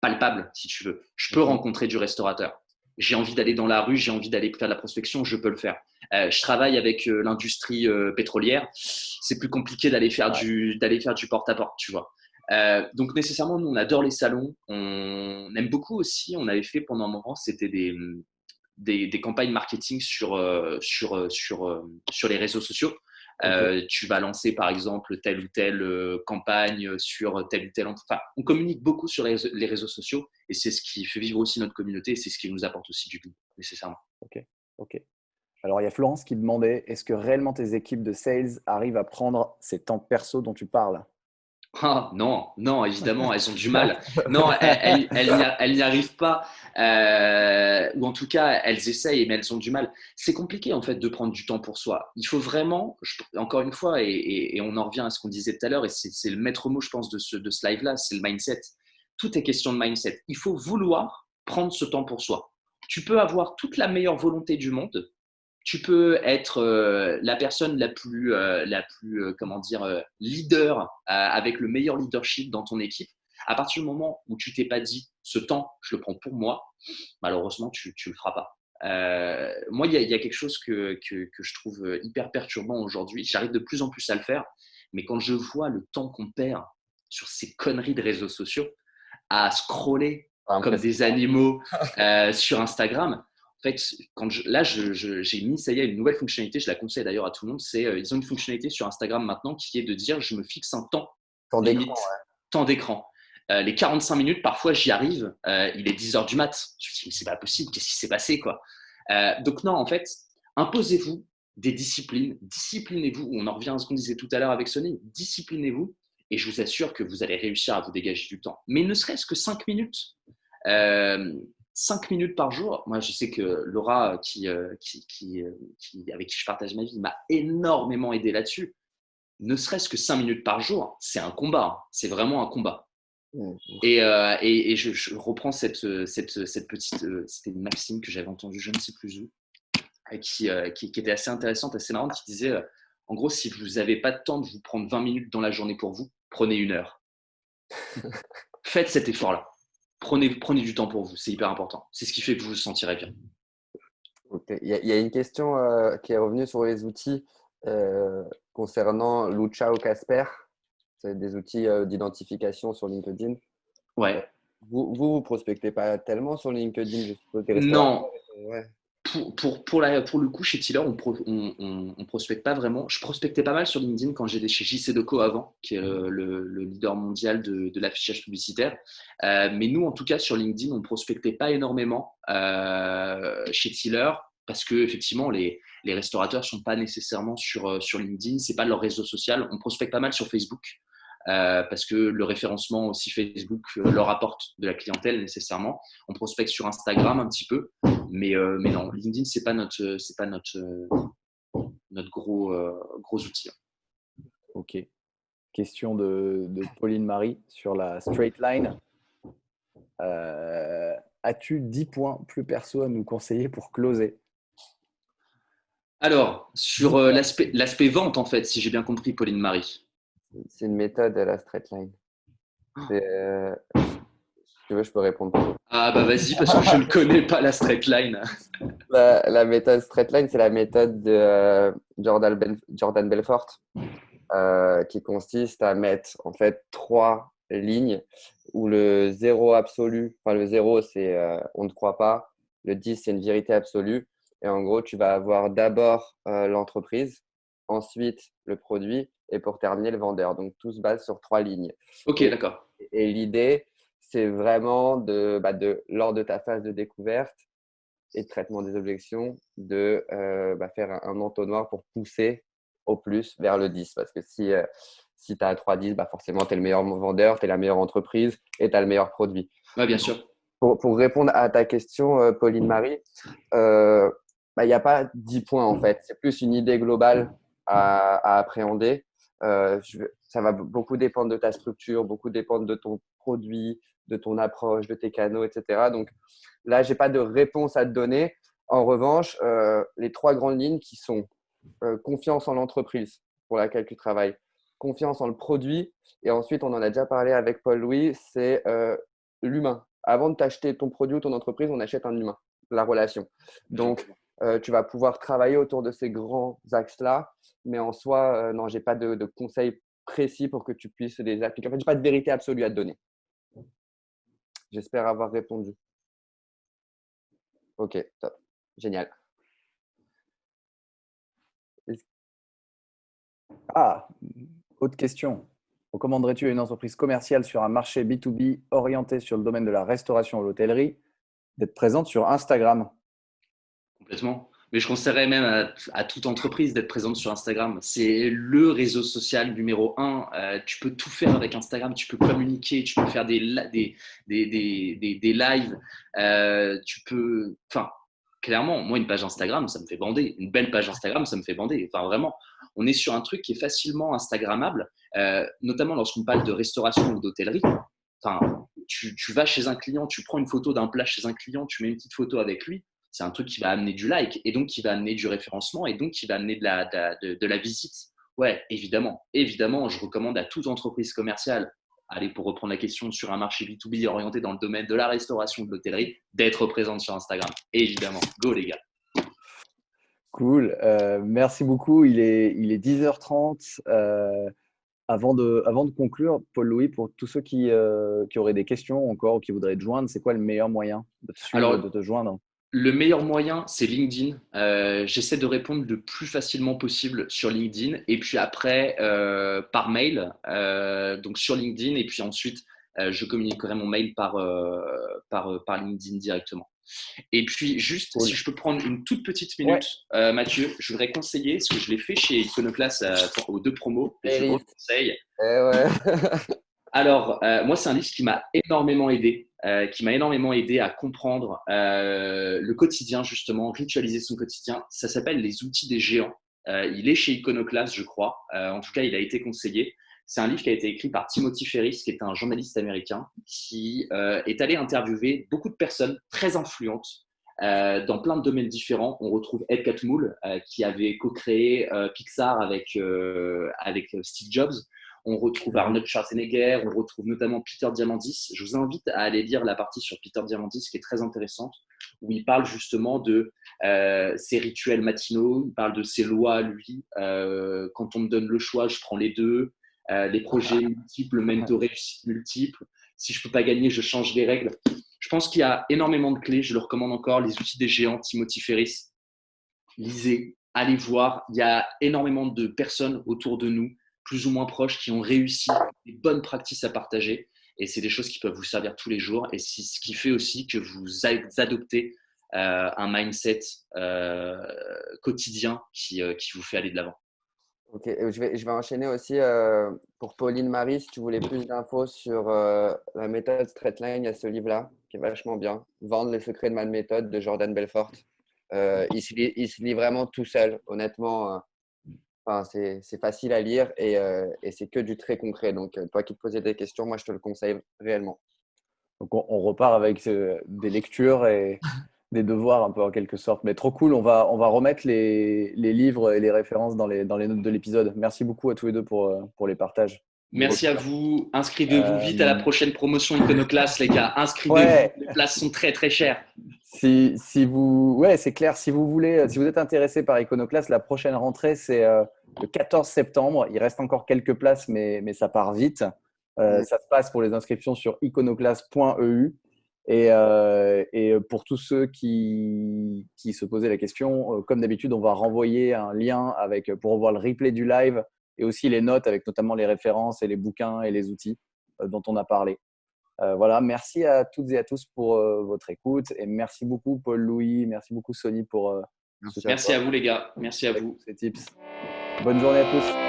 S2: palpable, si tu veux. Je peux
S1: Mhm.
S2: rencontrer du restaurateur. J'ai envie d'aller dans la rue, j'ai envie d'aller faire de la prospection, je peux le faire. Je travaille avec l'industrie pétrolière. C'est plus compliqué
S1: Ouais.
S2: d'aller faire du porte-à-porte, tu vois. Donc nécessairement, nous, on adore les salons. On aime beaucoup aussi. On avait fait pendant un moment, c'était des campagnes marketing sur les réseaux sociaux.
S1: Ok.
S2: Tu vas lancer par exemple telle ou telle campagne sur tel ou tel. Enfin, on communique beaucoup sur les réseaux sociaux et c'est ce qui fait vivre aussi notre communauté et c'est ce qui nous apporte aussi du lead, nécessairement.
S1: Ok. Ok. Alors, il y a Florence qui demandait, est-ce que réellement tes équipes de sales arrivent à prendre ces temps perso dont tu parles?
S2: Ah, non, non, évidemment, elles ont du mal. Non, elles n'y arrivent pas. Ou en tout cas, elles essayent, mais elles ont du mal. C'est compliqué, en fait, de prendre du temps pour soi. Il faut vraiment, encore une fois, et on en revient à ce qu'on disait tout à l'heure, et c'est le maître mot, je pense, de ce live-là, c'est le mindset. Tout est question de mindset. Il faut vouloir prendre ce temps pour soi. Tu peux avoir toute la meilleure volonté du monde, tu peux être la personne comment dire, leader avec le meilleur leadership dans ton équipe. À partir du moment où tu t'es pas dit ce temps, je le prends pour moi, malheureusement, tu le feras pas. Moi, il y a quelque chose que je trouve hyper perturbant aujourd'hui. J'arrive de plus en plus à le faire, mais quand je vois le temps qu'on perd sur ces conneries de réseaux sociaux, à scroller comme des
S3: Impressionnant.
S2: animaux sur Instagram. En fait, j'ai mis, ça y est, une nouvelle fonctionnalité, je la conseille d'ailleurs à tout le monde, ils ont une fonctionnalité sur Instagram maintenant qui est de dire, je me fixe un temps
S3: Temps d'écran,
S2: limite, temps d'écran. Les 45 minutes, parfois, j'y arrive, il est 10 heures du mat. Je me dis, mais c'est pas possible, qu'est-ce qui s'est passé, quoi. Donc non, en fait, imposez-vous des disciplines, disciplinez-vous, on en revient à ce qu'on disait tout à l'heure avec Sony, disciplinez-vous, et je vous assure que vous allez réussir à vous dégager du temps. Mais ne serait-ce que 5 minutes. Euh, 5 minutes par jour. Moi, je sais que Laura, avec qui je partage ma vie, m'a énormément aidé là-dessus. Ne serait-ce que 5 minutes par jour, c'est un combat. C'est vraiment un combat.
S3: ouais.
S2: Et je reprends cette petite. C'était une maxime que j'avais entendue, je ne sais plus où, qui était assez intéressante, assez marrante, qui disait en gros, si vous n'avez pas de temps de vous prendre 20 minutes dans la journée pour vous, prenez 1 heure. Faites cet effort-là. Prenez du temps pour vous, c'est hyper important. C'est ce qui fait que vous vous sentirez bien.
S3: Ok. Il y a une question qui est revenue sur les outils concernant Lucha ou Casper. C'est des outils d'identification sur LinkedIn. Euh,
S2: Ouais.
S3: vous prospectez pas tellement sur LinkedIn, je suppose, des restaurateurs.
S2: Non,
S3: Ouais.
S2: pour le coup, chez Tiller, on prospecte pas vraiment. Je prospectais pas mal sur LinkedIn quand j'étais chez JCDecaux avant, qui est le leader mondial de l'affichage publicitaire. Mais nous, en tout cas, sur LinkedIn, on prospectait pas énormément chez Tiller parce que effectivement, les restaurateurs sont pas nécessairement sur LinkedIn. C'est pas leur réseau social. On prospecte pas mal sur Facebook. parce que le référencement aussi Facebook leur apporte de la clientèle nécessairement. On prospecte sur Instagram un petit peu, mais non, LinkedIn c'est pas notre gros outil.
S1: Ok. Question de Pauline Marie sur la straight line. As-tu 10 points plus perso à nous conseiller pour closer?
S2: Alors, sur l'aspect vente, en fait, si j'ai bien compris, Pauline Marie.
S3: C'est une méthode, la straight line. Si tu veux, je peux répondre.
S2: Ah bah vas-y, parce que je ne connais pas la straight line.
S3: La méthode straight line, c'est la méthode de Jordan Belfort, qui consiste à mettre en fait 3 lignes où le 0 absolu, enfin le 0 c'est on ne croit pas, le 10 c'est une vérité absolue. Et en gros, tu vas avoir d'abord l'entreprise, ensuite le produit et pour terminer le vendeur. Donc tout se base sur 3 lignes.
S2: Ok,
S3: Et,
S2: d'accord.
S3: et l'idée, c'est vraiment lors de ta phase de découverte et de traitement des objections, de faire un entonnoir pour pousser au plus vers le 10. Parce que si tu as 3-10, forcément, tu es le meilleur vendeur, tu es la meilleure entreprise et tu as le meilleur produit.
S2: Ouais, bien sûr.
S3: Pour répondre à ta question, Pauline Marie, il n'y a pas 10 points en fait. C'est plus une idée globale à appréhender. Ça va beaucoup dépendre de ta structure, beaucoup dépendre de ton produit, de ton approche, de tes canaux, etc. Donc là, je n'ai pas de réponse à te donner. En revanche, les 3 grandes lignes qui sont confiance en l'entreprise pour laquelle tu travailles, confiance en le produit, et ensuite, on en a déjà parlé avec Paul-Louis, c'est l'humain. Avant de t'acheter ton produit ou ton entreprise, on achète un humain, la relation. Donc, tu vas pouvoir travailler autour de ces grands axes-là, mais en soi, non, je n'ai pas de conseils précis pour que tu puisses les appliquer. En fait, je n'ai pas de vérité absolue à te donner. J'espère avoir répondu. Ok, top. Génial.
S1: Ah, autre question. Recommanderais-tu à une entreprise commerciale sur un marché B2B orienté sur le domaine de la restauration ou l'hôtellerie d'être présente sur Instagram?
S2: Complètement. Mais je conseillerais même à toute entreprise d'être présente sur Instagram. C'est le réseau social numéro 1. Tu peux tout faire avec Instagram. Tu peux communiquer, tu peux faire des lives. Enfin, clairement, moi, une page Instagram, ça me fait bander. Une belle page Instagram, ça me fait bander. Enfin, vraiment, on est sur un truc qui est facilement Instagrammable, notamment lorsqu'on parle de restauration ou d'hôtellerie. Enfin, tu vas chez un client, tu prends une photo d'un plat chez un client, tu mets une petite photo avec lui. C'est un truc qui va amener du like et donc qui va amener du référencement et donc qui va amener de la visite. Ouais, évidemment. Évidemment, je recommande à toute entreprise commerciale, allez, pour reprendre la question, sur un marché B2B orienté dans le domaine de la restauration, de l'hôtellerie, d'être présente sur Instagram. Évidemment. Go, les gars.
S1: Cool. Merci beaucoup. Il est 10h30. Avant de conclure, Paul-Louis, pour tous ceux qui auraient des questions encore ou qui voudraient te joindre, c'est quoi le meilleur moyen de te suivre, de
S2: Alors,
S1: te joindre?
S2: le meilleur moyen, c'est LinkedIn. J'essaie de répondre le plus facilement possible sur LinkedIn et puis après par mail, donc sur LinkedIn et puis ensuite je communiquerai mon mail par LinkedIn directement. Et puis juste,
S1: Cool.
S2: si je peux prendre une toute petite
S1: Ouais.
S2: minute, Mathieu, je voudrais conseiller, ce que je l'ai fait chez Iconoclast aux 2 promos, et je le conseille.
S3: Ouais.
S2: Alors, moi, c'est un livre qui m'a énormément aidé, à comprendre le quotidien, justement, ritualiser son quotidien. Ça s'appelle Les outils des géants. Il est chez Iconoclast, je crois. En tout cas, il a été conseillé. C'est un livre qui a été écrit par Timothy Ferris, qui est un journaliste américain, qui est allé interviewer beaucoup de personnes très influentes dans plein de domaines différents. On retrouve Ed Catmull, qui avait co-créé Pixar avec Steve Jobs. On retrouve Arnold Schwarzenegger, on retrouve notamment Peter Diamandis. Je vous invite à aller lire la partie sur Peter Diamandis qui est très intéressante, où il parle justement de ses rituels matinaux, il parle de ses lois à lui. Quand on me donne le choix, je prends les deux. Les projets multiples mènent aux réussites multiples. Si je ne peux pas gagner, je change les règles. Je pense qu'il y a énormément de clés. Je le recommande encore. Les outils des géants, Timothy Ferris. Lisez, allez voir. Il y a énormément de personnes autour de nous, plus ou moins proches, qui ont réussi, des bonnes pratiques à partager. Et c'est des choses qui peuvent vous servir tous les jours. Et c'est ce qui fait aussi que vous adoptez un mindset quotidien qui vous fait aller de l'avant.
S3: Ok, je vais enchaîner aussi pour Pauline Marie, si tu voulais plus d'infos sur la méthode Straightline, il y a ce livre-là qui est vachement bien. Vendre les secrets de ma méthode de Jordan Belfort. Il se lit vraiment tout seul, honnêtement. Enfin, c'est facile à lire et c'est que du très concret. Donc, toi qui te posais des questions, moi, je te le conseille réellement.
S1: Donc, on repart avec des lectures et des devoirs un peu en quelque sorte. Mais trop cool, on va remettre les livres et les références dans les notes de l'épisode. Merci beaucoup à tous les deux pour les partages.
S2: Merci à vous. Inscrivez-vous vite à la
S1: Euh,
S2: prochaine promotion Iconoclast, les gars. Inscrivez-vous.
S1: ouais,
S2: Les places sont très, très chères.
S1: ouais, c'est clair. Si vous voulez, si vous êtes intéressé par Iconoclast, la prochaine rentrée, c'est le 14 septembre. Il reste encore quelques places, mais ça part vite.
S3: Mm.
S1: Ça se passe pour les inscriptions sur iconoclast.eu. Et pour tous ceux qui se posaient la question, comme d'habitude, on va renvoyer un lien pour revoir le replay du live et aussi les notes avec notamment les références et les bouquins et les outils dont on a parlé. Voilà, merci à toutes et à tous pour votre écoute et merci beaucoup Paul-Louis, merci beaucoup Sony pour
S3: Merci à
S2: Merci
S3: toi.
S2: à vous, les gars. Merci à
S1: avec
S2: vous.
S1: tous ces tips. Bonne journée à tous.